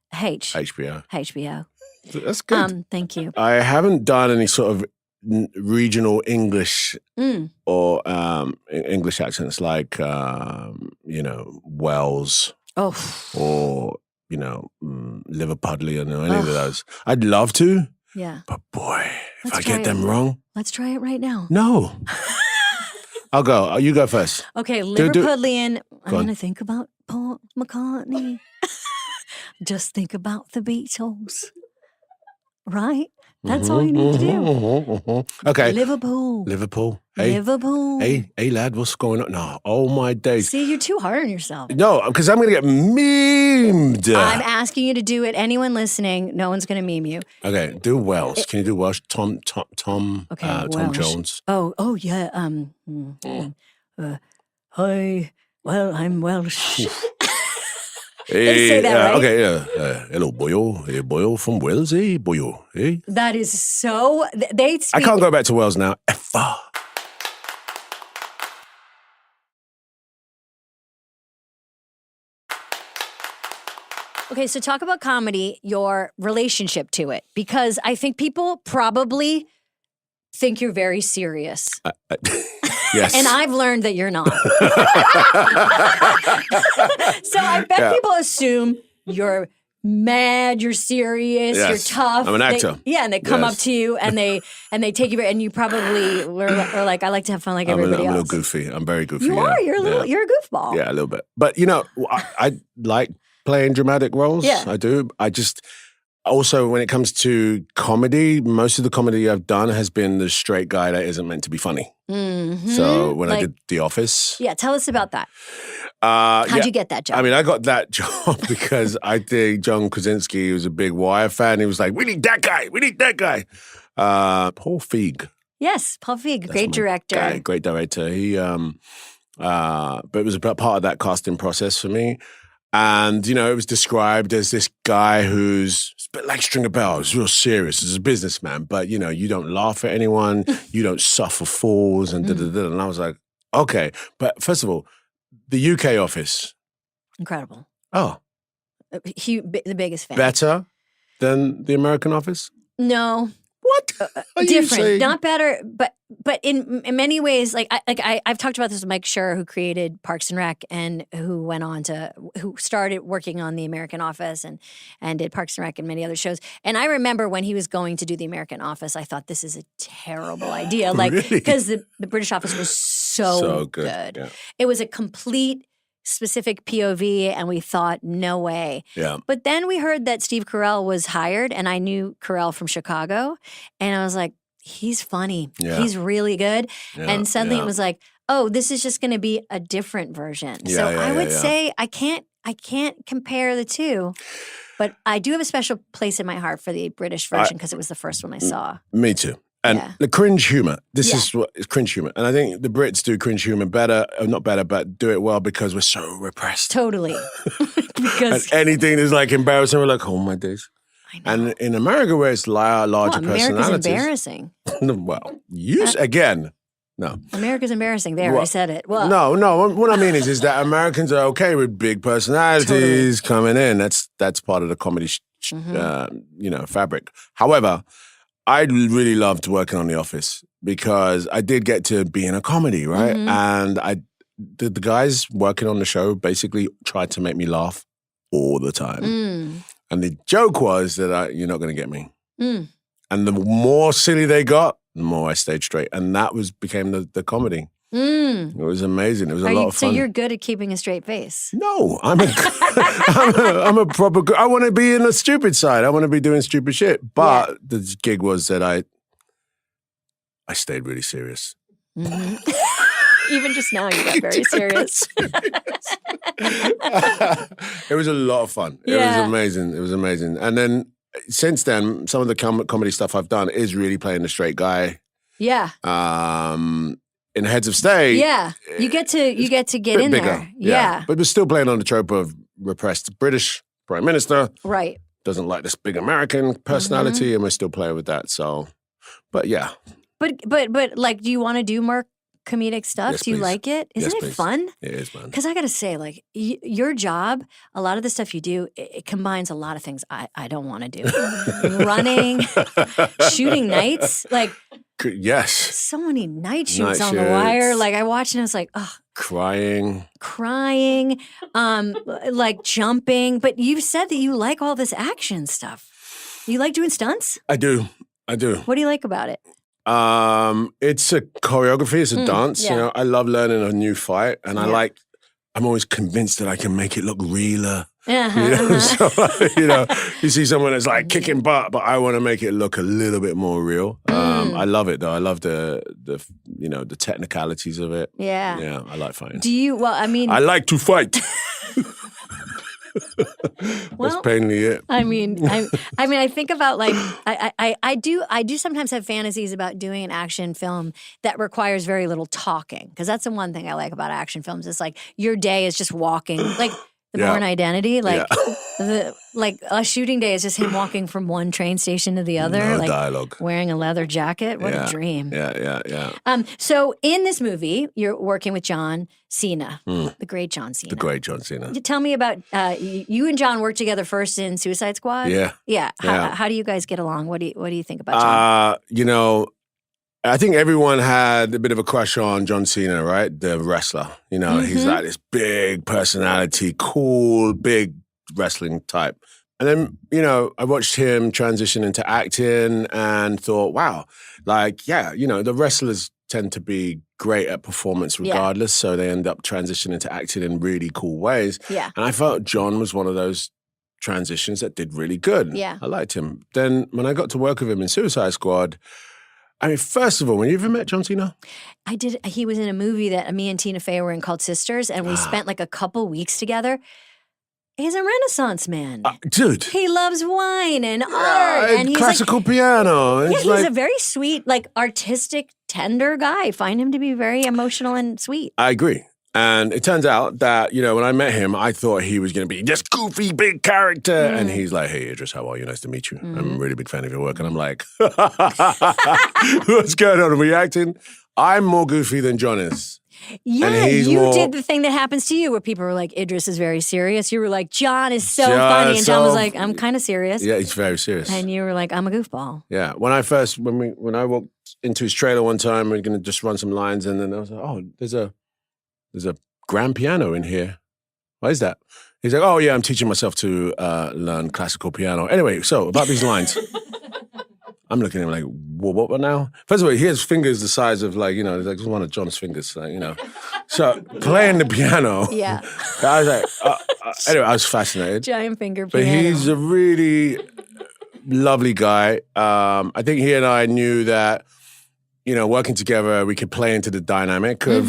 S1: HBO.
S3: That's good.
S1: Thank you.
S3: I haven't done any sort of regional English or English accents like Wells or Liverpudlian or any of those. I'd love to,
S1: Yeah.
S3: But boy, if
S1: Let's
S3: I
S1: try
S3: get them
S1: it.
S3: wrong,
S1: Let's try it right now.
S3: no. I'll go. You go first.
S1: Okay,
S3: Do-
S1: Liverpudlian. I'm
S3: Go on.
S1: going to think about Paul McCartney. Just think about the Beatles. Right? That's all you need to do.
S3: Okay.
S1: Liverpool.
S3: Hey,
S1: Liverpool.
S3: hey, lad, what's going on? No, oh my days.
S1: See, you're too hard on yourself.
S3: No, because I'm going to get memed.
S1: I'm asking you to do it. Anyone listening, no one's going to meme you.
S3: Okay, do Welsh. Can you do Welsh? Tom
S1: Okay, Welsh.
S3: Jones.
S1: Oh, yeah. Hi. Well, I'm Welsh. They say that, right?
S3: Okay, hello, boyo. Hey, boyo from Wales, eh, boyo. Eh?
S1: That is so. They speak.
S3: I can't go back to Wales now. Ever.
S1: Okay, so talk about comedy, your relationship to it, because I think people probably think you're very serious.
S3: Yes.
S1: And I've learned that you're not. So I bet people assume you're mad, you're serious,
S3: Yes.
S1: you're tough.
S3: I'm an actor.
S1: And they come
S3: Yes.
S1: up to you and they take you, and you probably were like, I like to have fun like everybody
S3: I'm a
S1: else.
S3: little goofy. I'm very goofy.
S1: You
S3: yeah.
S1: are. You're a goofball.
S3: Yeah, a little bit. But I like playing dramatic roles.
S1: Yeah.
S3: I do. I just also, when it comes to comedy, most of the comedy I've done has been the straight guy that isn't meant to be funny.
S1: Mm-hmm.
S3: So when I did The Office,
S1: Yeah, tell us about that. How'd you get that job?
S3: I mean, I got that job because I think John Krasinski was a big Wire fan. He was like, "We need that guy. We need that guy." Paul Feig.
S1: Yes, Paul Feig,
S3: That's
S1: great
S3: my
S1: director.
S3: guy, great director. He, but it was a part of that casting process for me. And, it was described as this guy who's a bit like Stringer Bell. He's real serious. He's a businessman, but, you don't laugh at anyone. You don't suffer fools and da-da-da. And I was like, okay. But first of all, the UK office.
S1: Incredible.
S3: Oh.
S1: The biggest fan.
S3: Better than the American office?
S1: No.
S3: What? Are you
S1: Different,
S3: saying?
S1: not better, but in many ways, I've talked about this with Mike Schur, who created Parks and Rec, and who started working on the American Office and did Parks and Rec and many other shows. And I remember when he was going to do the American Office, I thought this is a terrible idea, because the British Office was so good.
S3: Yeah.
S1: It was a complete specific POV, and we thought, no way.
S3: Yeah.
S1: But then we heard that Steve Carell was hired, and I knew Carell from Chicago, and I was like, he's funny.
S3: Yeah.
S1: He's really good.
S3: Yeah,
S1: And suddenly
S3: yeah.
S1: it was like, oh, this is just going to be a different version.
S3: Yeah,
S1: so
S3: yeah,
S1: I would
S3: yeah.
S1: say I can't compare the two. But I do have a special place in my heart for the British version because it was the first one I saw.
S3: Me too. And
S1: Yeah.
S3: the cringe humor. This
S1: Yeah.
S3: is what is cringe humor. And I think the Brits do cringe humor better, or not better, but do it well because we're so repressed.
S1: Totally. Because
S3: And anything that's like embarrassing, we're like, oh my days.
S1: I know.
S3: And in America, where it's larger
S1: America's
S3: personalities.
S1: embarrassing.
S3: Well, again. No.
S1: America's embarrassing. There, I
S3: Well,
S1: said it. Well,
S3: No. What I mean is that Americans are okay with big personalities coming in. That's part of the comedy, fabric. However, I really loved working on The Office because I did get to be in a comedy, right?
S1: Mhm.
S3: And the guys working on the show basically tried to make me laugh all the time.
S1: Mm.
S3: And the joke was that you're not going to get me.
S1: Mm.
S3: And the more silly they got, the more I stayed straight. And that became the comedy.
S1: Mm.
S3: It was amazing. It was a lot of
S1: So
S3: fun.
S1: you're good at keeping a straight face.
S3: No, I'm a proper. I want to be in the stupid side. I want to be doing stupid shit. But the gig was that I stayed really serious.
S1: Mhm. Even just now, you got very serious.
S3: It was a lot of fun. It
S1: Yeah.
S3: was amazing. It was amazing. And then since then, some of the comedy stuff I've done is really playing the straight guy.
S1: Yeah.
S3: In Heads of State.
S1: Yeah. You get to get
S3: bit
S1: in
S3: bigger.
S1: there. Yeah.
S3: But we're still playing on the trope of repressed British Prime Minister.
S1: Right.
S3: Doesn't like this big American personality,
S1: Mm-hmm.
S3: and we're still playing with that. So, but yeah.
S1: But like, do you want to do more comedic stuff?
S3: Yes,
S1: do you
S3: please.
S1: like it? Isn't
S3: Yes,
S1: it
S3: please.
S1: fun?
S3: It is, man.
S1: Because I got to say, like, your job, a lot of the stuff you do, it combines a lot of things I don't want to do. Running, shooting nights, like
S3: Yes.
S1: so many night shoots
S3: Night
S1: on the wire.
S3: shoots.
S1: Like I watched and I was like, oh,
S3: Crying.
S1: crying, like jumping. But you've said that you like all this action stuff. You like doing stunts?
S3: I do.
S1: What do you like about it?
S3: It's a choreography. It's a dance.
S1: yeah.
S3: You know, I love learning a new fight, and I'm always convinced that I can make it look realer. So, you see someone that's like kicking butt, but I want to make it look a little bit more real. I love it though. I love the technicalities of it.
S1: Yeah,
S3: I like fighting. I like to fight. That's plainly it.
S1: I think about like I do sometimes have fantasies about doing an action film that requires very little talking, because that's the one thing I like about action films. It's like your day is just walking, like The Bourne Identity, like a shooting day is just him walking from one train station to the other,
S3: no
S1: like
S3: dialogue,
S1: wearing a leather jacket. What a dream!
S3: Yeah.
S1: So in this movie, you're working with John Cena, the great John Cena.
S3: The great John Cena.
S1: Tell me about you and John worked together first in Suicide Squad.
S3: Yeah.
S1: How do you guys get along? What do you think about John?
S3: I think everyone had a bit of a crush on John Cena, right? The wrestler. He's like this big personality, cool, big wrestling type. And then, I watched him transition into acting and thought, wow, the wrestlers tend to be great at performance regardless, so they end up transitioning to acting in really cool ways.
S1: Yeah.
S3: And I felt John was one of those transitions that did really good.
S1: Yeah.
S3: I liked him. Then when I got to work with him in Suicide Squad, first of all, when you ever met John Cena?
S1: I did. He was in a movie that me and Tina Fey were in called Sisters, and we spent like a couple weeks together. He's a Renaissance man.
S3: Dude.
S1: He loves wine and art. And he's
S3: classical piano.
S1: He's a very sweet, artistic, tender guy. I find him to be very emotional and sweet.
S3: I agree. And it turns out that, when I met him, I thought he was going to be this goofy, big character. And he's like, hey, Idris, how are you? Nice to meet you. I'm a really big fan of your work. And I'm like, what's going on? Are we acting? I'm more goofy than John is.
S1: Yeah, you did the thing that happens to you where people were like, Idris is very serious. You were like, John is so funny. And John was like, I'm kind of serious.
S3: Yeah, he's very serious.
S1: And you were like, I'm a goofball.
S3: Yeah. When I walked into his trailer one time, we are going to just run some lines. And then I was like, oh, there's a grand piano in here. Why is that? He's like, oh, yeah, I'm teaching myself to learn classical piano. Anyway, so about these lines. I'm looking at him like, what now? First of all, he has fingers the size of like one of John's fingers, So playing the piano.
S1: Yeah.
S3: I was like, anyway, I was fascinated.
S1: Giant finger
S3: But
S1: piano.
S3: he's a really lovely guy. I think he and I knew that, working together, we could play into the dynamic of,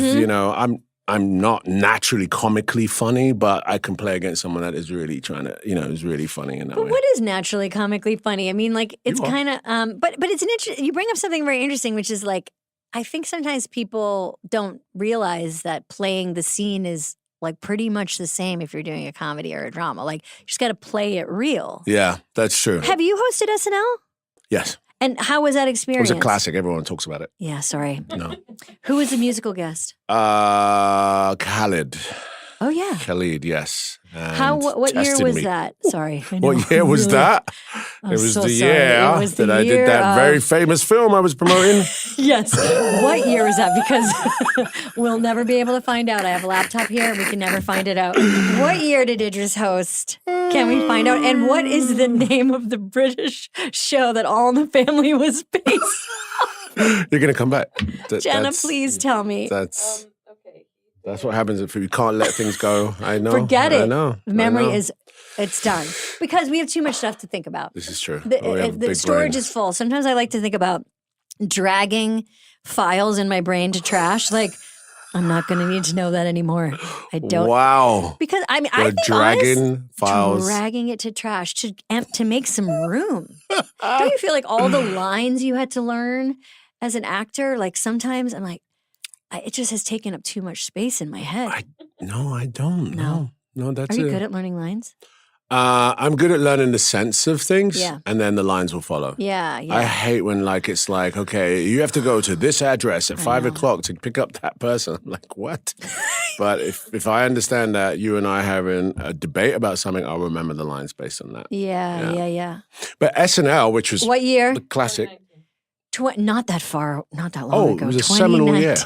S3: I'm not naturally comically funny, but I can play against someone that is really trying to, is really funny in that way.
S1: But what is naturally comically funny? I mean, it's kind of, but it's an interesting, you bring up something very interesting, which is I think sometimes people don't realize that playing the scene is pretty much the same if you're doing a comedy or a drama. You just got to play it real.
S3: Yeah, that's true.
S1: Have you hosted SNL?
S3: Yes.
S1: And how was that experience?
S3: It was a classic. Everyone talks about it.
S1: Yeah, sorry.
S3: No.
S1: Who was the musical guest?
S3: Khalid.
S1: Oh, yeah.
S3: Khalid, yes.
S1: What year was that? Sorry.
S3: What year was that? It was the year that I did that very famous film I was promoting.
S1: Yes. What year was that? Because we'll never be able to find out. I have a laptop here and we can never find it out. What year did Idris host? Can we find out? And what is the name of the British show that All in the Family was based on?
S3: You're going to come back.
S1: Jenna, please tell me.
S3: That's what happens if you can't let things go. I know.
S1: Forget it.
S3: I know.
S1: Memory it's done. Because we have too much stuff to think about.
S3: This is true.
S1: The storage is full. Sometimes I like to think about dragging files in my brain to trash. I'm not going to need to know that anymore. I don't.
S3: Wow.
S1: Because I think
S3: dragging files.
S1: Dragging it to trash to make some room. Don't you feel like all the lines you had to learn as an actor, sometimes I'm like, it just has taken up too much space in my head.
S3: No, I don't. No, that's
S1: Are you good at learning lines?
S3: I'm good at learning the sense of things,
S1: Yeah.
S3: and then the lines will follow.
S1: Yeah.
S3: I hate when it's like, okay, you have to go to this address at 5 o'clock to pick up that person. I'm like, what? But if I understand that you and I are having a debate about something, I'll remember the lines based on that.
S1: Yeah.
S3: But SNL, which was
S1: What year?
S3: the classic.
S1: Not that long ago.
S3: It was a seminal year.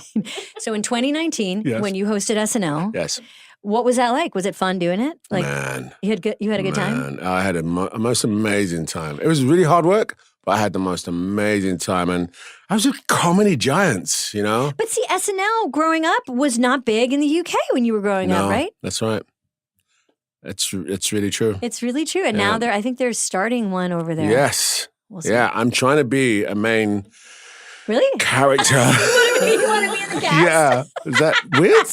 S1: So in 2019,
S3: Yes.
S1: when you hosted SNL,
S3: Yes.
S1: What was that like? Was it fun doing it? Like,
S3: Man.
S1: you had a good time?
S3: Man, I had a most amazing time. It was really hard work, but I had the most amazing time. And I was with comedy giants, you know?
S1: But see, SNL growing up was not big in the UK when you were growing up, right?
S3: That's right. It's really true.
S1: It's really true. And now I think they're starting one over there.
S3: Yes.
S1: We'll see.
S3: Yeah, I'm trying to be a main
S1: Really?
S3: character.
S1: You want to be in the cast?
S3: Yeah. Is that weird?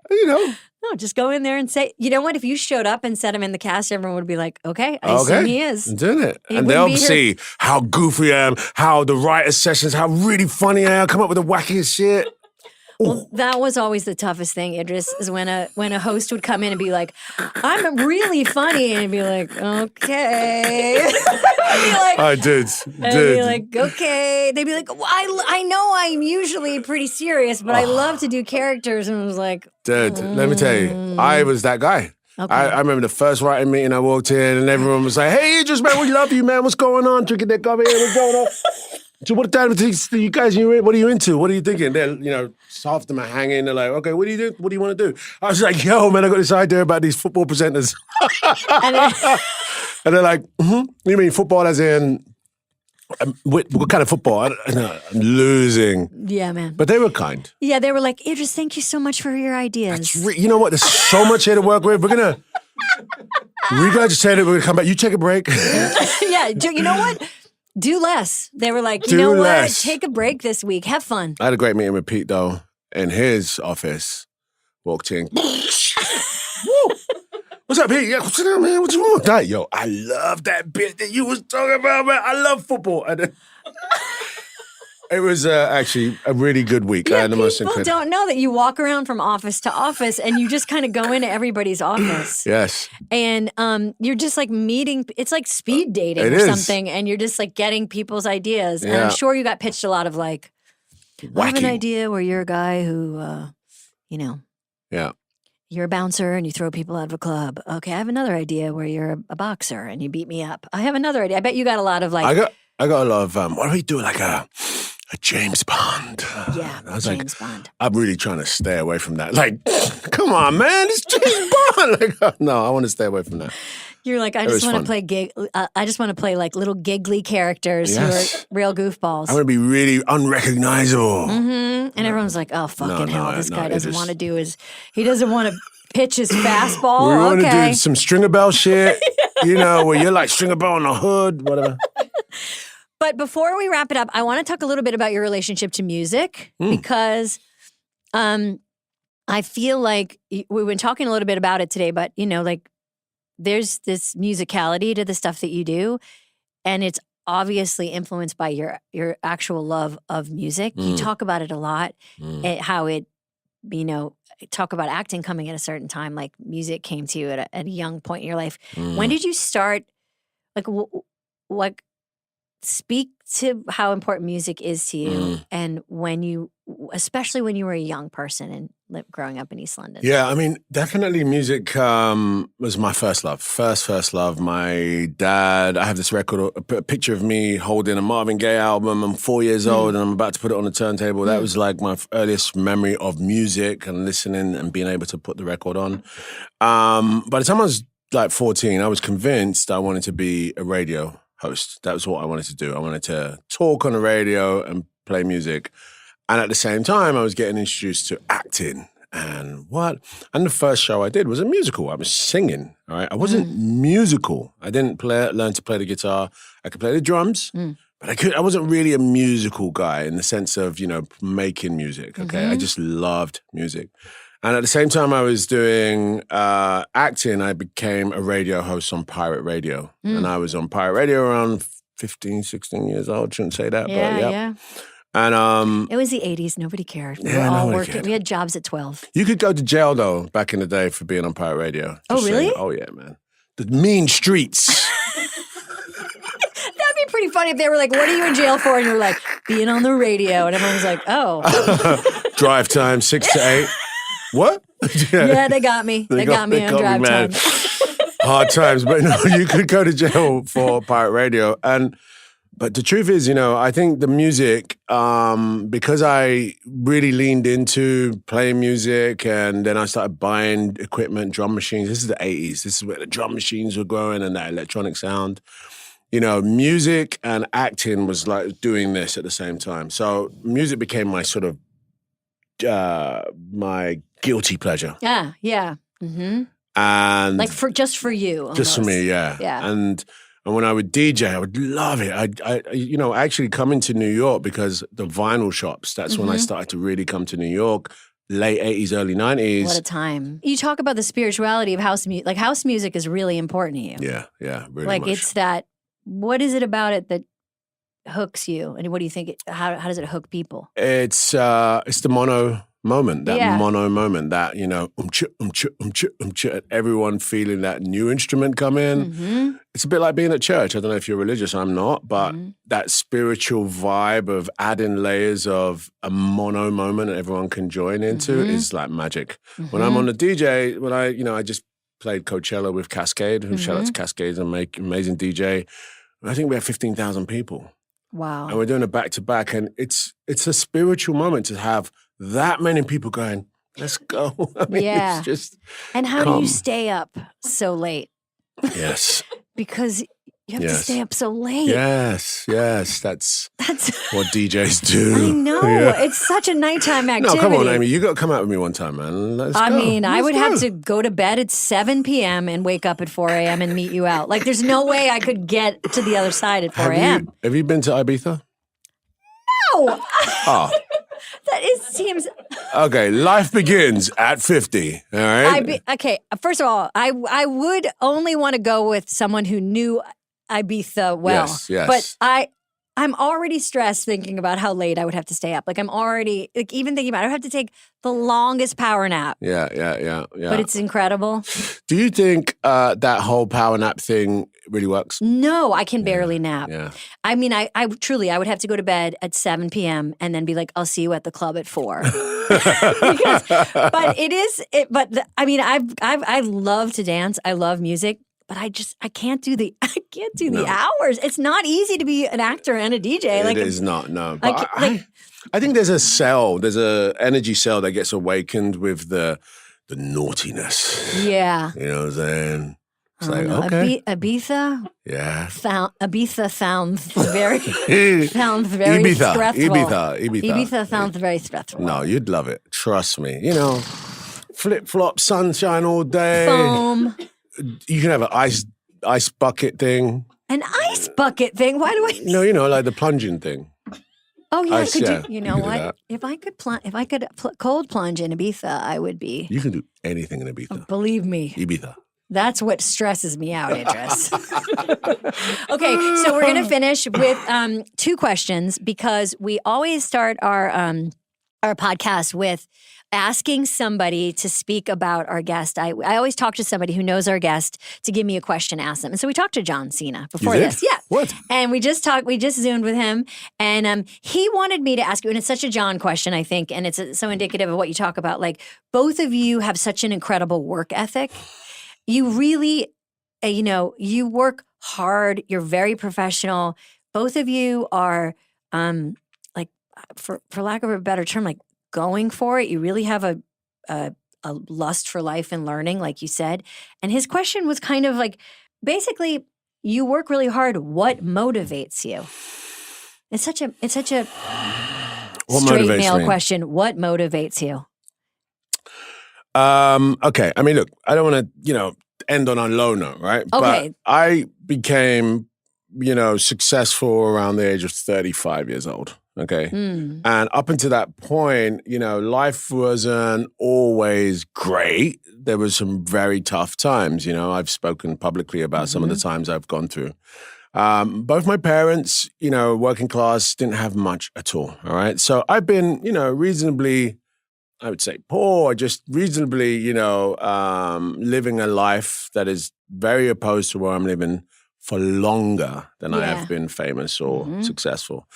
S3: You know.
S1: No, just go in there and say, you know what? If you showed up and said him in the cast, everyone would be like, okay, I assume he is.
S3: I'm doing it.
S1: He
S3: And
S1: wouldn't
S3: they'll
S1: be
S3: see how goofy I am, how the writer's sessions, how really funny I am, come up with the wackiest shit.
S1: Well, that was always the toughest thing, Idris, is when a host would come in and be like, I'm really funny. And he'd be like, okay. I'd be like,
S3: I did.
S1: And I'd be like, okay. They'd be like, well, I know I'm usually pretty serious, but I love to do characters. And I was like,
S3: Dude, let me tell you, I was that guy.
S1: Okay.
S3: I remember the first writing meeting I walked in and everyone was like, hey, Idris, man, we love you, man. What's going on? Drinking that coffee, what's going on? So what time you guys, what are you into? What are you thinking? They're, half of them are hanging. They're like, okay, what do you do? What do you want to do? I was like, yo, man, I got this idea about these football presenters. And they're like, you mean football as in, what kind of football? I'm losing.
S1: yeah, man.
S3: But they were kind.
S1: Yeah, they were like, Idris, thank you so much for your ideas.
S3: You know what? There's so much here to work with. We're going to regurgitate it. We're going to come back. You take a break.
S1: Yeah, you know what? Do less. They were like, you
S3: Do
S1: know what?
S3: less.
S1: Take a break this week. Have fun.
S3: I had a great meeting with Pete, though, in his office. Walked in. Woo! What's up, Pete? Yeah, what's up, man? What's wrong with that? Yo, I love that bit that you was talking about, man. I love football. And then, it was actually a really good week. I
S1: Yeah,
S3: had the most
S1: people
S3: incredible.
S1: don't know that you walk around from office to office and you just kind of go into everybody's office.
S3: Yes.
S1: And you're just like meeting, it's like speed dating
S3: It
S1: or
S3: is.
S1: something. And you're just like getting people's ideas. And
S3: Yeah.
S1: I'm sure you got pitched a lot of like, I have an
S3: Wacky.
S1: idea where you're a guy who,
S3: Yeah.
S1: you're a bouncer and you throw people out of a club. Okay, I have another idea where you're a boxer and you beat me up. I have another idea. I bet you got a lot of like,
S3: I got a lot of, what do we do? Like a James Bond.
S1: yeah,
S3: I was
S1: James Bond.
S3: I'm really trying to stay away from that. Like, come on, man. It's James Bond. Like, no, I want to stay away from that.
S1: You're like, I
S3: It was
S1: just want
S3: fun.
S1: to play I just want to play like little giggly characters
S3: Yes.
S1: who are real goofballs.
S3: I want to be really unrecognizable.
S1: And everyone's like, oh, fucking hell. This guy
S3: it
S1: doesn't
S3: is-
S1: want to do he doesn't want to pitch his fastball.
S3: We want to
S1: Okay.
S3: do some stringer bell shit, where you're like stringer bell in the hood, whatever.
S1: But before we wrap it up, I want to talk a little bit about your relationship to music because I feel like we've been talking a little bit about it today, but like there's this musicality to the stuff that you do, and it's obviously influenced by your actual love of music. You talk about it a lot, how it, talk about acting coming at a certain time, like music came to you at a young point in your life. When did you start, like, speak to how important music is to you and especially when you were a young person and growing up in East London?
S3: Yeah, I mean, definitely music was my first love. First love. My dad, I have this record, a picture of me holding a Marvin Gaye album. I'm 4 years old and I'm about to put it on the turntable. That was like my earliest memory of music and listening and being able to put the record on. By the time I was like 14, I was convinced I wanted to be a radio host. That was what I wanted to do. I wanted to talk on the radio and play music. And at the same time, I was getting introduced to acting and the first show I did was a musical. I was singing, all right? I wasn't musical. I didn't learn to play the guitar. I could play the drums, but I wasn't really a musical guy in the sense of, making music, okay? I just loved music. And at the same time I was doing acting, I became a radio host on pirate radio. And I was on pirate radio around 15, 16 years old. Shouldn't say that, but yeah. And
S1: It was the 80s. Nobody cared. We
S3: Yeah,
S1: were all
S3: nobody
S1: working.
S3: cared.
S1: We had jobs at 12.
S3: you could go to jail, though, back in the day for being on pirate radio.
S1: Oh,
S3: Just
S1: really?
S3: saying. Oh, yeah, man. The mean streets.
S1: That'd be pretty funny if they were like, what are you in jail for? And you were like, being on the radio. And everyone was like, oh.
S3: Drive time, 6 to 8. What?
S1: Yeah, they got me. They got me on drive
S3: man.
S1: time.
S3: Hard times. But no, you could go to jail for pirate radio. And But the truth is, I think the music, because I really leaned into playing music and then I started buying equipment, drum machines. This is the 80s. This is where the drum machines were growing and that electronic sound. Music and acting was like doing this at the same time. So music became my sort of, my guilty pleasure.
S1: Yeah. Mm-hmm.
S3: And
S1: like just for you. Almost.
S3: Just for me, yeah. And when I would DJ, I would love it. I actually coming to New York because the vinyl shops, that's when I started to really come to New York, late 80s, early 90s.
S1: What a time. You talk about the spirituality of house music. Like house music is really important to you.
S3: Yeah, really
S1: like
S3: much.
S1: It's that, what is it about it that hooks you? And what do you think, how does it hook people?
S3: It's the mono moment, mono moment, that, everyone feeling that new instrument come in.
S1: Mm-hmm.
S3: It's a bit like being at church. I don't know if you're religious, I'm not, but that spiritual vibe of adding layers of a mono moment that everyone can join into is like magic. When I'm on the DJ, when I just played Coachella with Cascade, shout out to Cascade, and amazing DJ. I think we have 15,000 people.
S1: Wow.
S3: And we're doing a back-to-back, and it's a spiritual moment to have that many people going, let's go. I mean, it's just
S1: And how do you stay up so late?
S3: Yes.
S1: Because you have to stay up so late.
S3: Yes. That's what DJs do.
S1: I know. It's such a nighttime activity.
S3: No, come on, Amy. You got to come out with me one time, man. Let's go.
S1: I would have to go to bed at 7 p.m. and wake up at 4 a.m. and meet you out. Like, there's no way I could get to the other side at 4 a.m.
S3: Have you been to Ibiza?
S1: No.
S3: Oh.
S1: Seems...
S3: Okay, life begins at 50, all right?
S1: Okay, first of all, I would only want to go with someone who knew Ibiza well.
S3: Yes.
S1: But I'm already stressed thinking about how late I would have to stay up. Like, I'm already, even thinking about it, I would have to take the longest power nap.
S3: Yeah.
S1: But it's incredible.
S3: Do you think that whole power nap thing really works?
S1: No, I can barely nap.
S3: Yeah.
S1: I mean, I truly, I would have to go to bed at 7 p.m. and then be like, I'll see you at the club at 4. I love to dance. I love music. But I can't do the hours. It's not easy to be an actor and a DJ.
S3: It is not, no. But I think there's a energy cell that gets awakened with the naughtiness.
S1: Yeah.
S3: You know what I'm saying? It's
S1: okay. Ibiza?
S3: Yeah.
S1: Ibiza sounds very stressful. Ibiza sounds very stressful.
S3: No, you'd love it. Trust me. Flip-flop, sunshine all day.
S1: Foam.
S3: You can have an ice bucket thing.
S1: An ice bucket thing? Why do I?
S3: No, like the plunging thing.
S1: Oh yeah,
S3: ice,
S1: you know what? If I could cold plunge in Ibiza, I would be.
S3: You can do anything in Ibiza.
S1: Believe me.
S3: Ibiza.
S1: That's what stresses me out, Idris. Okay, so we're gonna finish with 2 questions because we always start our podcast with asking somebody to speak about our guest. I always talk to somebody who knows our guest to give me a question to ask them. And so we talked to John Cena before this. Yeah.
S3: What?
S1: And we just zoomed with him. And he wanted me to ask you, and it's such a John question, I think, and it's so indicative of what you talk about. Like, both of you have such an incredible work ethic. You really, you work hard. You're very professional. Both of you are, for lack of a better term, like, going for it. You really have a lust for life and learning, like you said. And his question was kind of like, basically, you work really hard. What motivates you? It's such a straight male question. What motivates you?
S3: Okay. I mean, look, I don't want to, end on a low note, right?
S1: Okay.
S3: But I became, successful around the age of 35 years old. Okay. And up until that point, life wasn't always great. There was some very tough times. I've spoken publicly about some of the times I've gone through. Both my parents, working class, didn't have much at all. All right. So I've been, reasonably, I would say poor, just reasonably, living a life that is very opposed to where I'm living for longer than I have been famous or successful.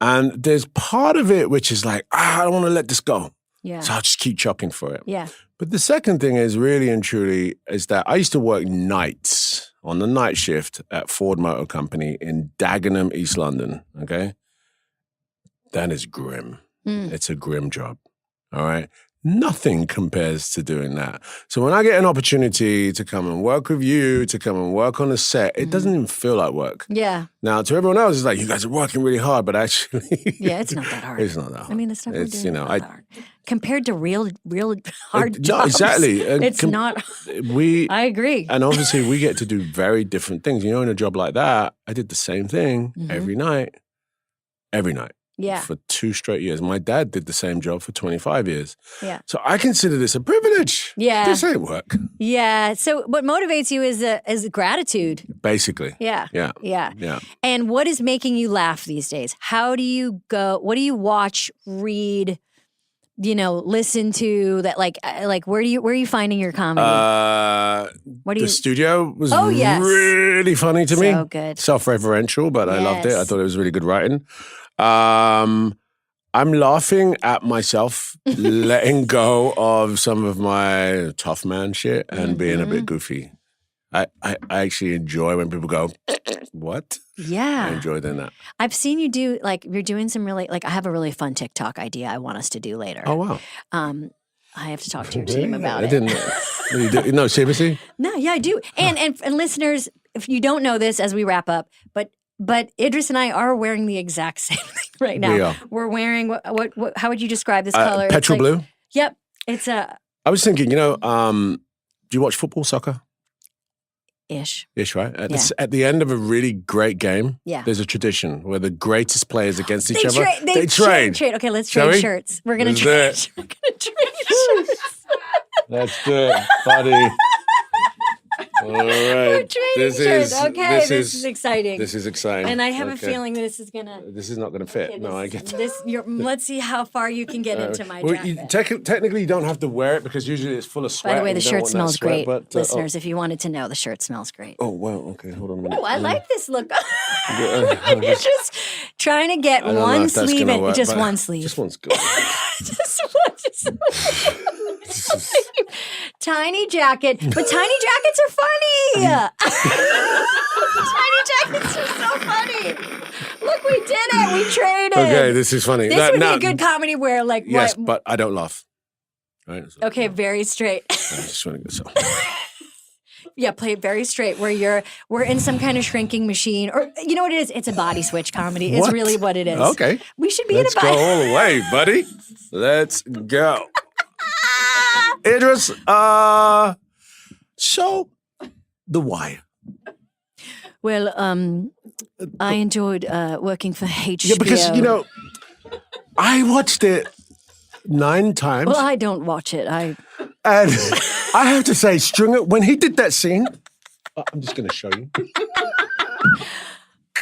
S3: And there's part of it which is like, I don't want to let this go.
S1: Yeah.
S3: So I'll just keep chucking for it.
S1: Yeah.
S3: But the second thing is really and truly is that I used to work nights, on the night shift at Ford Motor Company in Dagenham, East London, okay? That is grim. It's a grim job, all right? Nothing compares to doing that. So when I get an opportunity to come and work with you, to come and work on a set, it doesn't even feel like work.
S1: Yeah.
S3: Now, to everyone else, it's like, you guys are working really hard, but actually...
S1: Yeah, it's not that hard.
S3: It's not that hard.
S1: I mean, the stuff we're doing is not
S3: I,
S1: that hard. Compared to real hard jobs.
S3: No, exactly.
S1: It's not... I agree.
S3: And obviously, we get to do very different things. You know, in a job like that, I did the same thing every night. Every night.
S1: Yeah.
S3: For 2 straight years. My dad did the same job for 25 years.
S1: Yeah.
S3: So I consider this a privilege.
S1: Yeah.
S3: This ain't work.
S1: Yeah. So what motivates you is gratitude.
S3: Basically.
S1: Yeah.
S3: Yeah.
S1: Yeah.
S3: Yeah.
S1: And what is making you laugh these days? How do you go? What do you watch, read, listen to that? Like where are you finding your comedy? What do you?
S3: The studio was
S1: yes.
S3: really funny to me.
S1: So good.
S3: Self-referential, but I loved it. I
S1: Yes.
S3: thought it was really good writing. I'm laughing at myself letting go of some of my tough man shit and being a bit goofy. I actually enjoy when people go, what?
S1: Yeah.
S3: I enjoy doing that.
S1: I've seen you do, you're doing some really, I have a really fun TikTok idea I want us to do later.
S3: Oh, wow.
S1: I have to talk to your team about
S3: I
S1: it.
S3: didn't. No, seriously?
S1: No, yeah, I do. And listeners, if you don't know this as we wrap up, but Idris and I are wearing the exact same thing right now.
S3: We are.
S1: We're wearing what how would you describe this color?
S3: Petrol blue?
S1: Yep. It's a
S3: I was thinking, do you watch football, soccer?
S1: ish.
S3: Ish, right? At the end of a really great game,
S1: Yeah.
S3: there's a tradition where the greatest players against each
S1: They
S3: other,
S1: trade.
S3: trade.
S1: Okay, let's
S3: Shall
S1: trade
S3: we?
S1: shirts. We're gonna
S3: Let's do
S1: trade.
S3: it.
S1: We're gonna trade shirts.
S3: Let's do it, buddy. All right.
S1: We're trading shirts. Okay, this is exciting.
S3: This is exciting.
S1: And I have a
S3: Okay.
S1: feeling this is gonna.
S3: This is not going to fit.
S1: Okay,
S3: No, I get that.
S1: Let's see how far you can get into my
S3: Well,
S1: jacket.
S3: technically, you don't have to wear it because usually it's full of sweat.
S1: By the way,
S3: and
S1: the
S3: you don't
S1: shirt
S3: want that
S1: smells
S3: sweat,
S1: great.
S3: but,
S1: Listeners, if you wanted to know, the shirt smells great.
S3: Oh, wow. Okay, hold on a minute.
S1: Oh, I like this look. You're just trying to get
S3: I don't know
S1: one
S3: if that's
S1: sleeve
S3: gonna
S1: in.
S3: work,
S1: Just
S3: but
S1: one sleeve.
S3: Just one's good.
S1: just one. Tiny jacket. But tiny jackets are funny. Tiny jackets are so funny. Look, we did it. We traded.
S3: Okay, this is funny.
S1: This would be a good comedy where,
S3: Yes,
S1: what?
S3: but I don't laugh. Right? So,
S1: Okay, very straight.
S3: I just want to go so.
S1: Yeah, play it very straight where we're in some kind of shrinking machine. Or you know what it is? It's a body switch comedy. It's
S3: What?
S1: really what it is.
S3: Okay.
S1: We should be
S3: Let's
S1: in a
S3: go
S1: body.
S3: all the way, buddy. Let's go. Idris, so The Wire.
S1: Well, I enjoyed working for HBO.
S3: Yeah, because, I watched it 9 times.
S1: Well, I don't watch it.
S3: And I have to say, Stringer, when he did that scene, I'm just going to show you.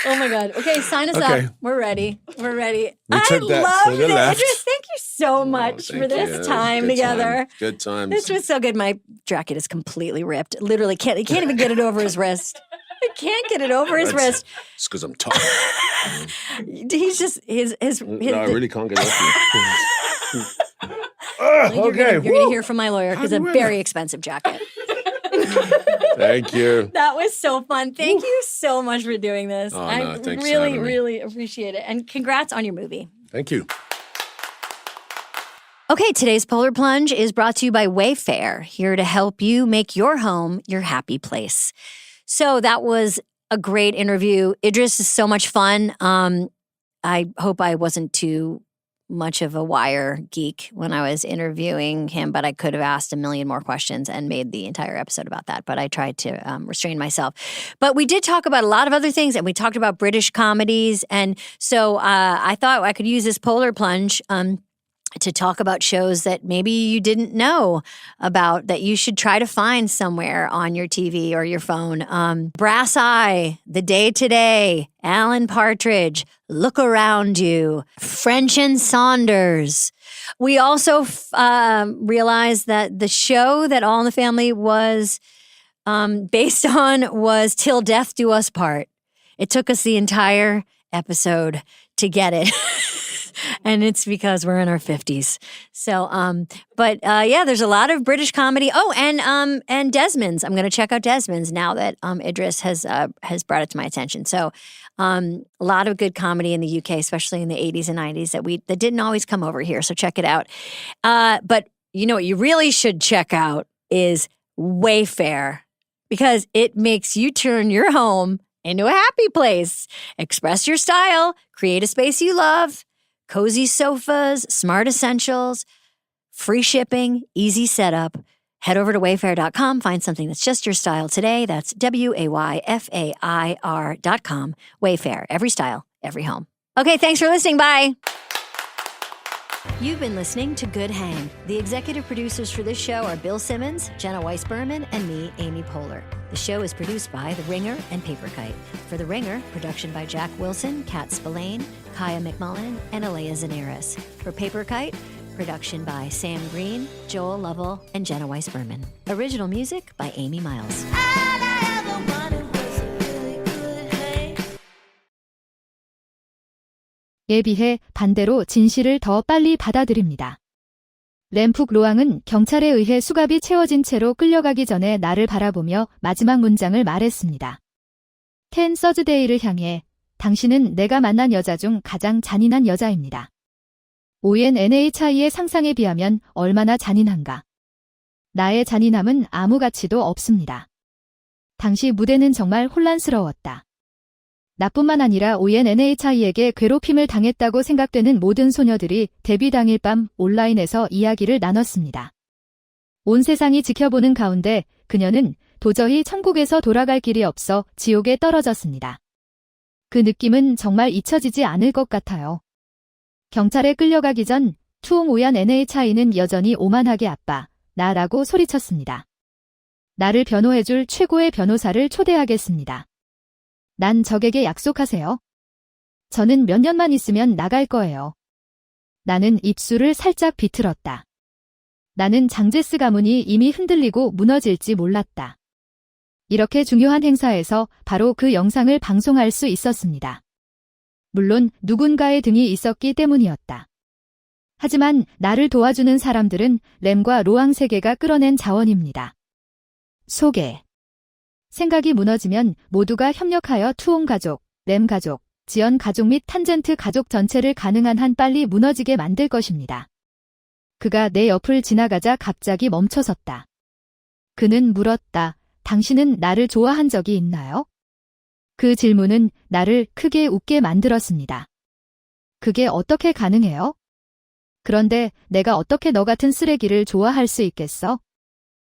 S1: Oh my God. Okay, sign us
S3: Okay.
S1: up. We're ready. We're ready.
S3: We took that
S1: love
S3: to the
S1: this.
S3: left.
S1: Idris, thank you so much for this time together.
S3: Good times.
S1: This was so good. My jacket is completely ripped. Literally, he can't even get it over his wrist. He can't get it over his wrist.
S3: It's because I'm tough.
S1: He's just his
S3: No, I really can't get it off you.
S1: You're
S3: Okay.
S1: gonna hear from my lawyer because
S3: How
S1: it's
S3: do
S1: a
S3: you wear
S1: very expensive jacket.
S3: Thank you.
S1: That was so fun. Thank you so much for doing this.
S3: Oh, no,
S1: I
S3: thanks for
S1: really,
S3: having me.
S1: really appreciate it. And congrats on your movie.
S3: Thank you.
S1: Okay, today's Polar Plunge is brought to you by Wayfair, here to help you make your home your happy place. So that was a great interview. Idris is so much fun. I hope I wasn't too much of a Wire geek when I was interviewing him, but I could have asked a million more questions and made the entire episode about that. But I tried to restrain myself. But we did talk about a lot of other things, and we talked about British comedies. And so I thought I could use this Polar Plunge to talk about shows that maybe you didn't know about that you should try to find somewhere on your TV or your phone. Brass Eye, The Day Today, Alan Partridge, Look Around You, French and Saunders. We also realized that the show that All in the Family was based on was Till Death Do Us Part. It took us the entire episode to get it. And it's because we're in our 50s. So, yeah, there's a lot of British comedy. Oh, and Desmond's. I'm going to check out Desmond's now that Idris has brought it to my attention. So, a lot of good comedy in the UK, especially in the 80s and 90s that didn't always come over here. So check it out. But you know what you really should check out is Wayfair, because it makes you turn your home into a happy place. Express your style, create a space you love, cozy sofas, smart essentials, free shipping, easy setup. Head over to wayfair.com, find something that's just your style today. That's WAYFAIR.com. Wayfair, every style, every home. Okay, thanks for listening. Bye. You've been listening to Good Hang. The executive producers for this show are Bill Simmons, Jenna Weiss-Berman, and me, Amy Poehler. The show is produced by The Ringer and Paperkite. For The Ringer, production by Jack Wilson, Kat Spillane, Kaya McMullen, and Alea Zanaris. For Paperkite, production by Sam Green, Joel Lovell, and Jenna Weiss-Berman. Original music by Amy Miles.
S4: 에 비해 반대로 진실을 더 빨리 받아들입니다. 램푹 로앙은 경찰에 의해 수갑이 채워진 채로 끌려가기 전에 나를 바라보며 마지막 문장을 말했습니다. 켄 서즈데이를 향해 당신은 내가 만난 여자 중 가장 잔인한 여자입니다. ONNHI의 상상에 비하면 얼마나 잔인한가. 나의 잔인함은 아무 가치도 없습니다. 당시 무대는 정말 혼란스러웠다. 나뿐만 아니라 ONNHI에게 괴롭힘을 당했다고 생각되는 모든 소녀들이 데뷔 당일 밤 온라인에서 이야기를 나눴습니다. 온 세상이 지켜보는 가운데 그녀는 도저히 천국에서 돌아갈 길이 없어 지옥에 떨어졌습니다. 그 느낌은 정말 잊혀지지 않을 것 같아요. 경찰에 끌려가기 전 투옹 ONNHI는 여전히 오만하게 아빠, 나라고 소리쳤습니다. 나를 변호해줄 최고의 변호사를 초대하겠습니다. 난 적에게 약속하세요. 저는 몇 년만 있으면 나갈 거예요. 나는 입술을 살짝 비틀었다. 나는 장제스 가문이 이미 흔들리고 무너질지 몰랐다. 이렇게 중요한 행사에서 바로 그 영상을 방송할 수 있었습니다. 물론 누군가의 등이 있었기 때문이었다. 하지만 나를 도와주는 사람들은 램과 로앙 세계가 끌어낸 자원입니다. 소개. 생각이 무너지면 모두가 협력하여 투옹 가족, 램 가족, 지연 가족 및 탄젠트 가족 전체를 가능한 한 빨리 무너지게 만들 것입니다. 그가 내 옆을 지나가자 갑자기 멈춰섰다. 그는 물었다. 당신은 나를 좋아한 적이 있나요? 그 질문은 나를 크게 웃게 만들었습니다. 그게 어떻게 가능해요? 그런데 내가 어떻게 너 같은 쓰레기를 좋아할 수 있겠어?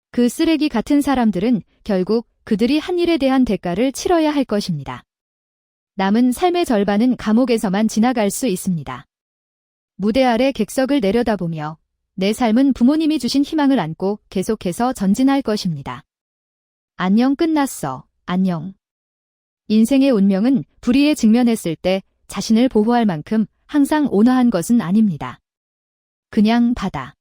S4: 그 쓰레기 같은 사람들은 결국 그들이 한 일에 대한 대가를 치러야 할 것입니다. 남은 삶의 절반은 감옥에서만 지나갈 수 있습니다. 무대 아래 객석을 내려다보며 내 삶은 부모님이 주신 희망을 안고 계속해서 전진할 것입니다. 안녕 끝났어. 안녕. 인생의 운명은 불의에 직면했을 때 자신을 보호할 만큼 항상 온화한 것은 아닙니다. 그냥 받아.